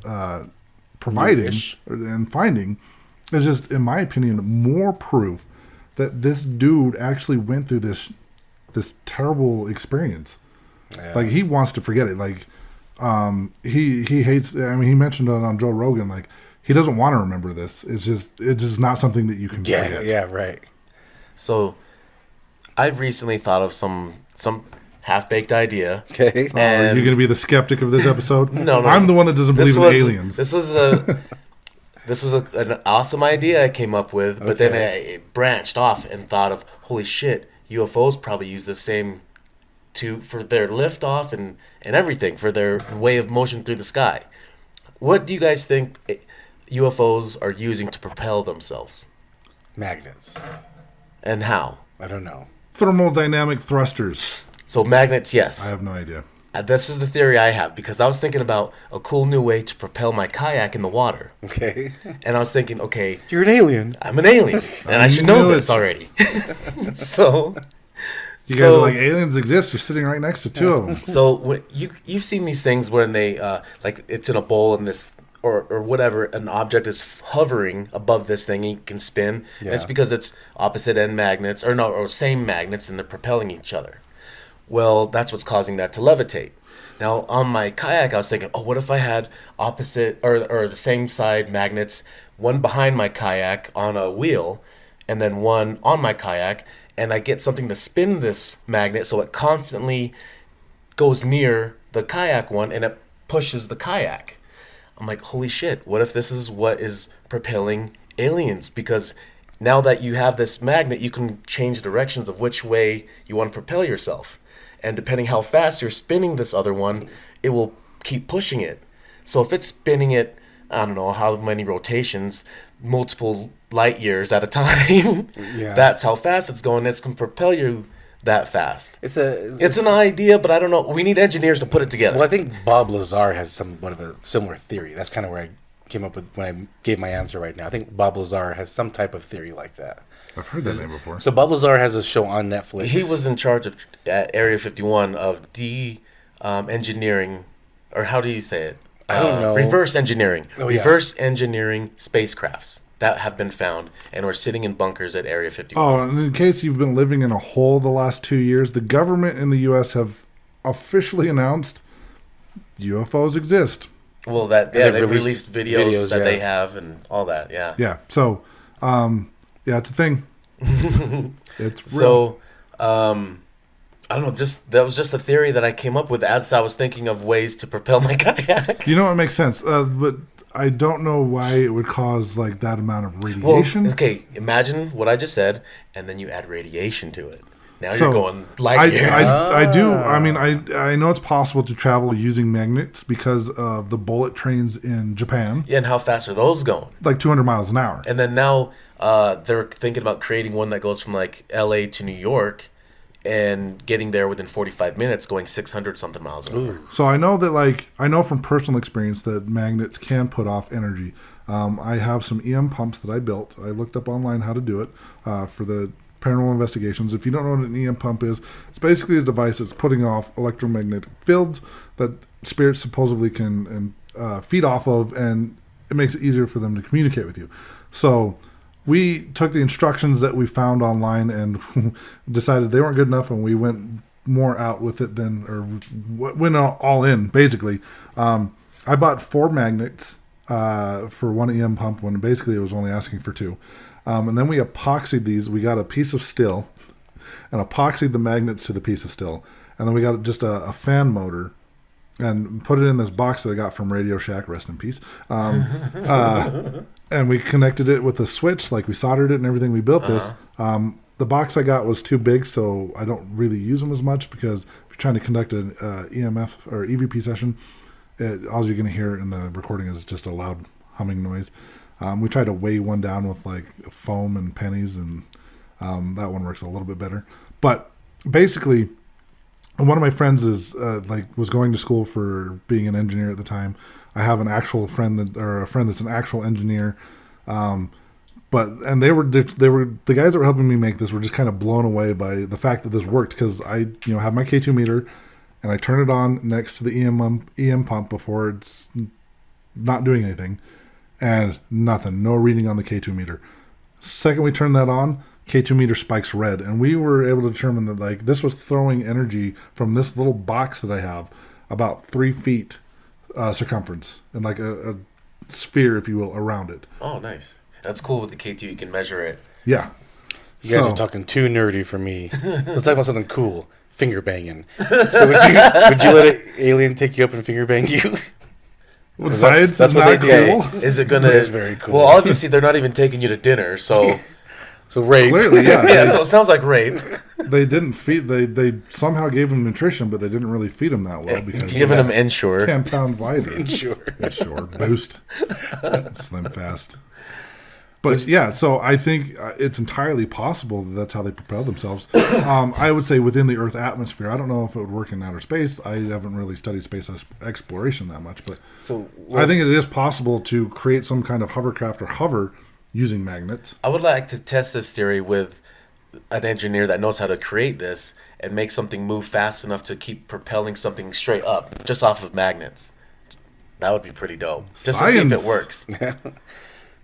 providing and finding is just, in my opinion, more proof that this dude actually went through this terrible experience. Yeah. Like, he wants to forget it. Like, he hates. I mean, he mentioned it on Joe Rogan. Like, he doesn't want to remember this. It's just not something that you can forget. Yeah, right. So, I've recently thought of some half-baked idea. Okay. Are you going to be the skeptic of this episode? No. I'm the one that doesn't believe in aliens. This was an awesome idea I came up with, but then I branched off and thought of, holy shit, UFOs probably use the same for their liftoff and everything, for their way of motion through the sky. What do you guys think UFOs are using to propel themselves? Magnets. And how? I don't know. Thermodynamic thrusters. So magnets, yes. I have no idea. This is the theory I have, because I was thinking about a cool new way to propel my kayak in the water. Okay. And I was thinking, okay, you're an alien. I'm an alien, and I should know this already. So, you guys are like, aliens exist. You're sitting right next to two of them. So when you've seen these things when they like it's in a bowl and this or whatever, an object is hovering above this thing and you can spin. Yeah. And it's because it's opposite end magnets or same magnets, and they're propelling each other. Well, that's what's causing that to levitate. Now, on my kayak, I was thinking, what if I had opposite or the same side magnets, one behind my kayak on a wheel, and then one on my kayak, and I get something to spin this magnet so it constantly goes near the kayak one, and it pushes the kayak. I'm like, holy shit, what if this is what is propelling aliens? Because now that you have this magnet, you can change directions of which way you want to propel yourself. And depending how fast you're spinning this other one, it will keep pushing it. So if it's spinning it, I don't know how many rotations, multiple light years at a time, that's how fast it's going. It's going to propel you that fast. It's an idea, but I don't know. We need engineers to put it together. Well, I think Bob Lazar has somewhat of a similar theory. That's kind of where I came up with when I gave my answer right now. I think Bob Lazar has some type of theory like that. I've heard that name before. So Bob Lazar has a show on Netflix. He was in charge of at Area 51 of engineering, or how do you say it? I don't know. Reverse engineering. Reverse engineering spacecrafts that have been found and are sitting in bunkers at Area 51. Oh, and in case you've been living in a hole the last 2 years, the government in the U.S. have officially announced UFOs exist. Well, they've released videos that they have and all that, Yeah, so, it's a thing. It's real. So, I don't know, that was just a theory that I came up with as I was thinking of ways to propel my kayak. You know, it makes sense, but I don't know why it would cause like that amount of radiation. Well, okay, imagine what I just said, and then you add radiation to it. Now you're going light years. I do. I mean, I know it's possible to travel using magnets because of the bullet trains in Japan. Yeah, and how fast are those going? Like 200 miles an hour. And then now they're thinking about creating one that goes from like L.A. to New York and getting there within 45 minutes, going 600 something miles an hour. So I know that, I know from personal experience that magnets can put off energy. I have some EM pumps that I built. I looked up online how to do it for the paranormal investigations. If you don't know what an EM pump is, it's basically a device that's putting off electromagnetic fields that spirits supposedly can feed off of, and it makes it easier for them to communicate with you. So we took the instructions that we found online and decided they weren't good enough, and we went more out with it went all in, basically. I bought 4 magnets for one EM pump when basically it was only asking for 2. And then we epoxied these. We got a piece of steel and epoxied the magnets to the piece of steel. And then we got just a fan motor and put it in this box that I got from Radio Shack, rest in peace. And we connected it with a switch, we soldered it and everything. We built this. The box I got was too big, so I don't really use them as much, because if you're trying to conduct an EMF or EVP session, all you're going to hear in the recording is just a loud humming noise. We tried to weigh one down with foam and pennies, and that one works a little bit better. But basically, one of my friends was going to school for being an engineer at the time. I have an actual friend a friend that's an actual engineer. But they were the guys that were helping me make this were just kind of blown away by the fact that this worked, because I have my K2 meter and I turn it on next to the EM pump before it's not doing anything, and nothing, no reading on the K2 meter. Second we turn that on, K2 meter spikes red, and we were able to determine that this was throwing energy from this little box that I have about 3 feet circumference, and a sphere, if you will, around it. Oh, nice. That's cool. With the K2, you can measure it. Yeah. You guys are talking too nerdy for me. Let's talk about something cool. Finger banging. So would you let an alien take you up and finger bang you? Well, science that's is what not they do. cool. Is it gonna? It is very cool. Well, obviously they're not even taking you to dinner, so rape. Clearly, yeah. yeah. So it sounds like rape. They didn't feed. They somehow gave him nutrition, but they didn't really feed him that well, because Giving them Ensure. 10 pounds lighter. Ensure. Boost. Slim fast. But yeah, so I think it's entirely possible that that's how they propel themselves. I would say within the Earth atmosphere. I don't know if it would work in outer space. I haven't really studied space exploration that much, but I think it is possible to create some kind of hovercraft or hover using magnets. I would like to test this theory with an engineer that knows how to create this and make something move fast enough to keep propelling something straight up just off of magnets. That would be pretty dope. Just to see if it works.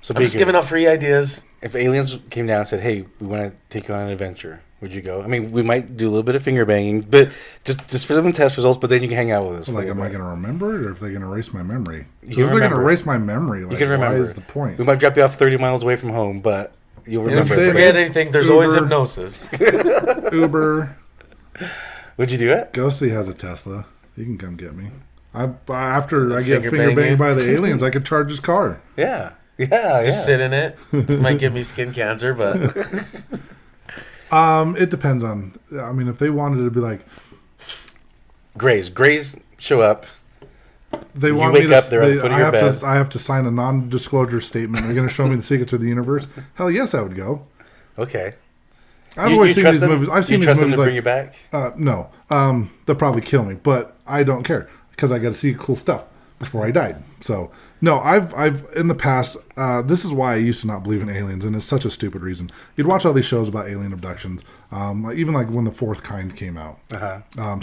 So I'm just giving out free ideas. If aliens came down and said, "Hey, we want to take you on an adventure," would you go? I mean, we might do a little bit of finger banging, but just for them test results. But then you can hang out with us. Am I going to remember it, or if they're going to erase my memory? If can they're going to remember. erase my memory, You can remember. why is the point? We might drop you off 30 miles away from home, but you'll And if remember. they they forget made anything, there's Uber. always hypnosis. Uber. Would you do it? Ghosty has a Tesla. He can come get me. After I get Finger finger bang banged you? by the aliens, I could charge his car. Yeah. Yeah. Just sit in it. Might give me skin cancer, but It depends on. I mean, if they wanted to be like, Grays show up. they You want wake me to. up, they're at the foot of your bed. I have to sign a non-disclosure statement. They're going to show me the secrets of the universe. Hell yes, I would go. Okay. I've You always seen trust these them? movies. I've seen You these trust them movies to bring you back? No. They'll probably kill me, but I don't care because I got to see cool stuff before I died. So no, I've in the past. This is why I used to not believe in aliens, and it's such a stupid reason. You'd watch all these shows about alien abductions, even like when The Fourth Kind came out.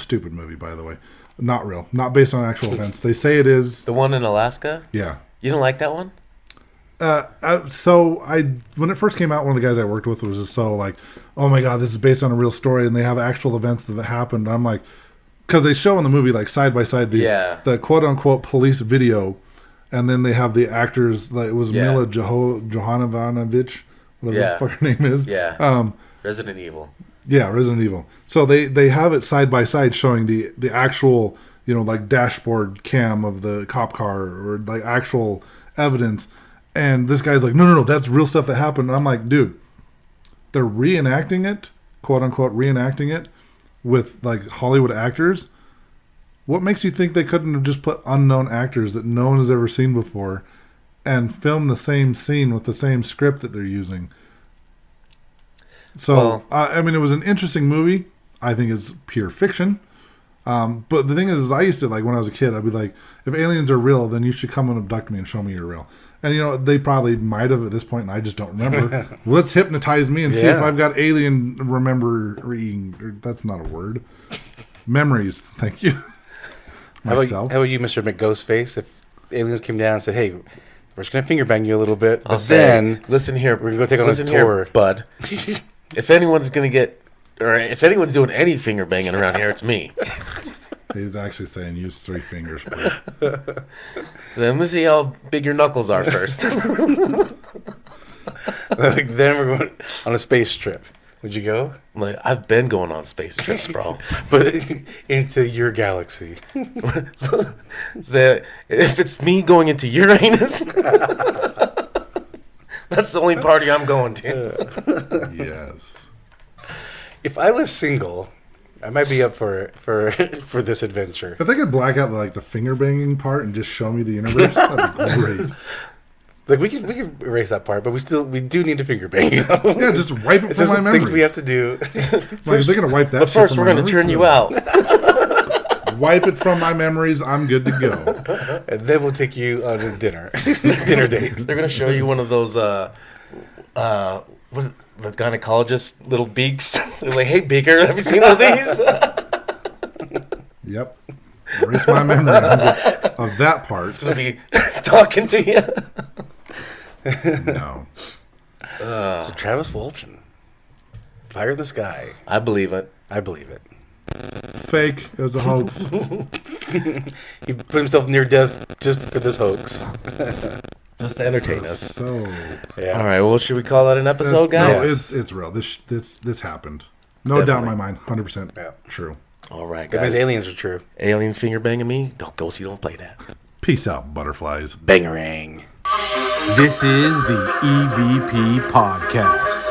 Stupid movie, by the way. Not real, not based on actual events. They say it is. the one in Alaska, Yeah. you don't like that one? So when it first came out, one of the guys I worked with was just so like, oh my god, this is based on a real story, and they have actual events that happened. I'm like, because they show in the movie like side by side the quote unquote police video, and then they have the actors. Like it was Mila Jovanovic, whatever the fuck her name is. Yeah. Resident Evil. Yeah, Resident Evil. So they have it side by side showing the actual, like dashboard cam of the cop car or like actual evidence. And this guy's like, no, that's real stuff that happened. And I'm like, dude, they're reenacting it quote unquote reenacting it with like Hollywood actors, what makes you think they couldn't have just put unknown actors that no one has ever seen before and film the same scene with the same script that they're using? So, I mean, it was an interesting movie. I think it's pure fiction. But the thing is I used to, like, when I was a kid, I'd be like, if aliens are real, then you should come and abduct me and show me you're real. And, you know, they probably might have at this point, and I just don't remember. Let's hypnotize me and see if I've got alien remembering. That's not a word. Memories. Thank you. Myself. How about you, Mr. McGhostface? If aliens came down and said, hey, we're just going to finger bang you a little bit, but then listen here, we're going to go take on a tour. Here, bud. If anyone's going to get, or if anyone's doing any finger banging around here, it's me. He's actually saying use 3 fingers, please. Then let's see how big your knuckles are first. Then we're going on a space trip. Would you go? Like, I've been going on space trips, bro. But into your galaxy. so if it's me going into Uranus, that's the only party I'm going to. Yes. If I was single, I might be up for this adventure. If they could black out like the finger banging part and just show me the universe, that'd be great. Like we could erase that part, but we do need to finger bang. You know? Yeah, just wipe it from my memories. Things we have to do. Like, they're gonna wipe that. But first, we're going to turn you out. Wipe it from my memories. I'm good to go. And then we'll take you on a dinner date. They're gonna show you one of those what the gynecologist little beaks. They're like, hey, beaker, have you seen one of these? Yep. Erase my memory of that part. It's gonna be talking to you. No. So Travis Walton, fire in the sky. I believe it. I believe it. Fake. It was a hoax. He put himself near death just for this hoax. Just to entertain us. So. Yeah. All right. Well, should we call that an episode, guys? No, it's real. This happened. No doubt in my mind. 100% true. All right, That means guys. aliens are true. Alien finger banging me? Don't go see. Don't play that. Peace out, butterflies. Bangarang. This is the EVP Podcast.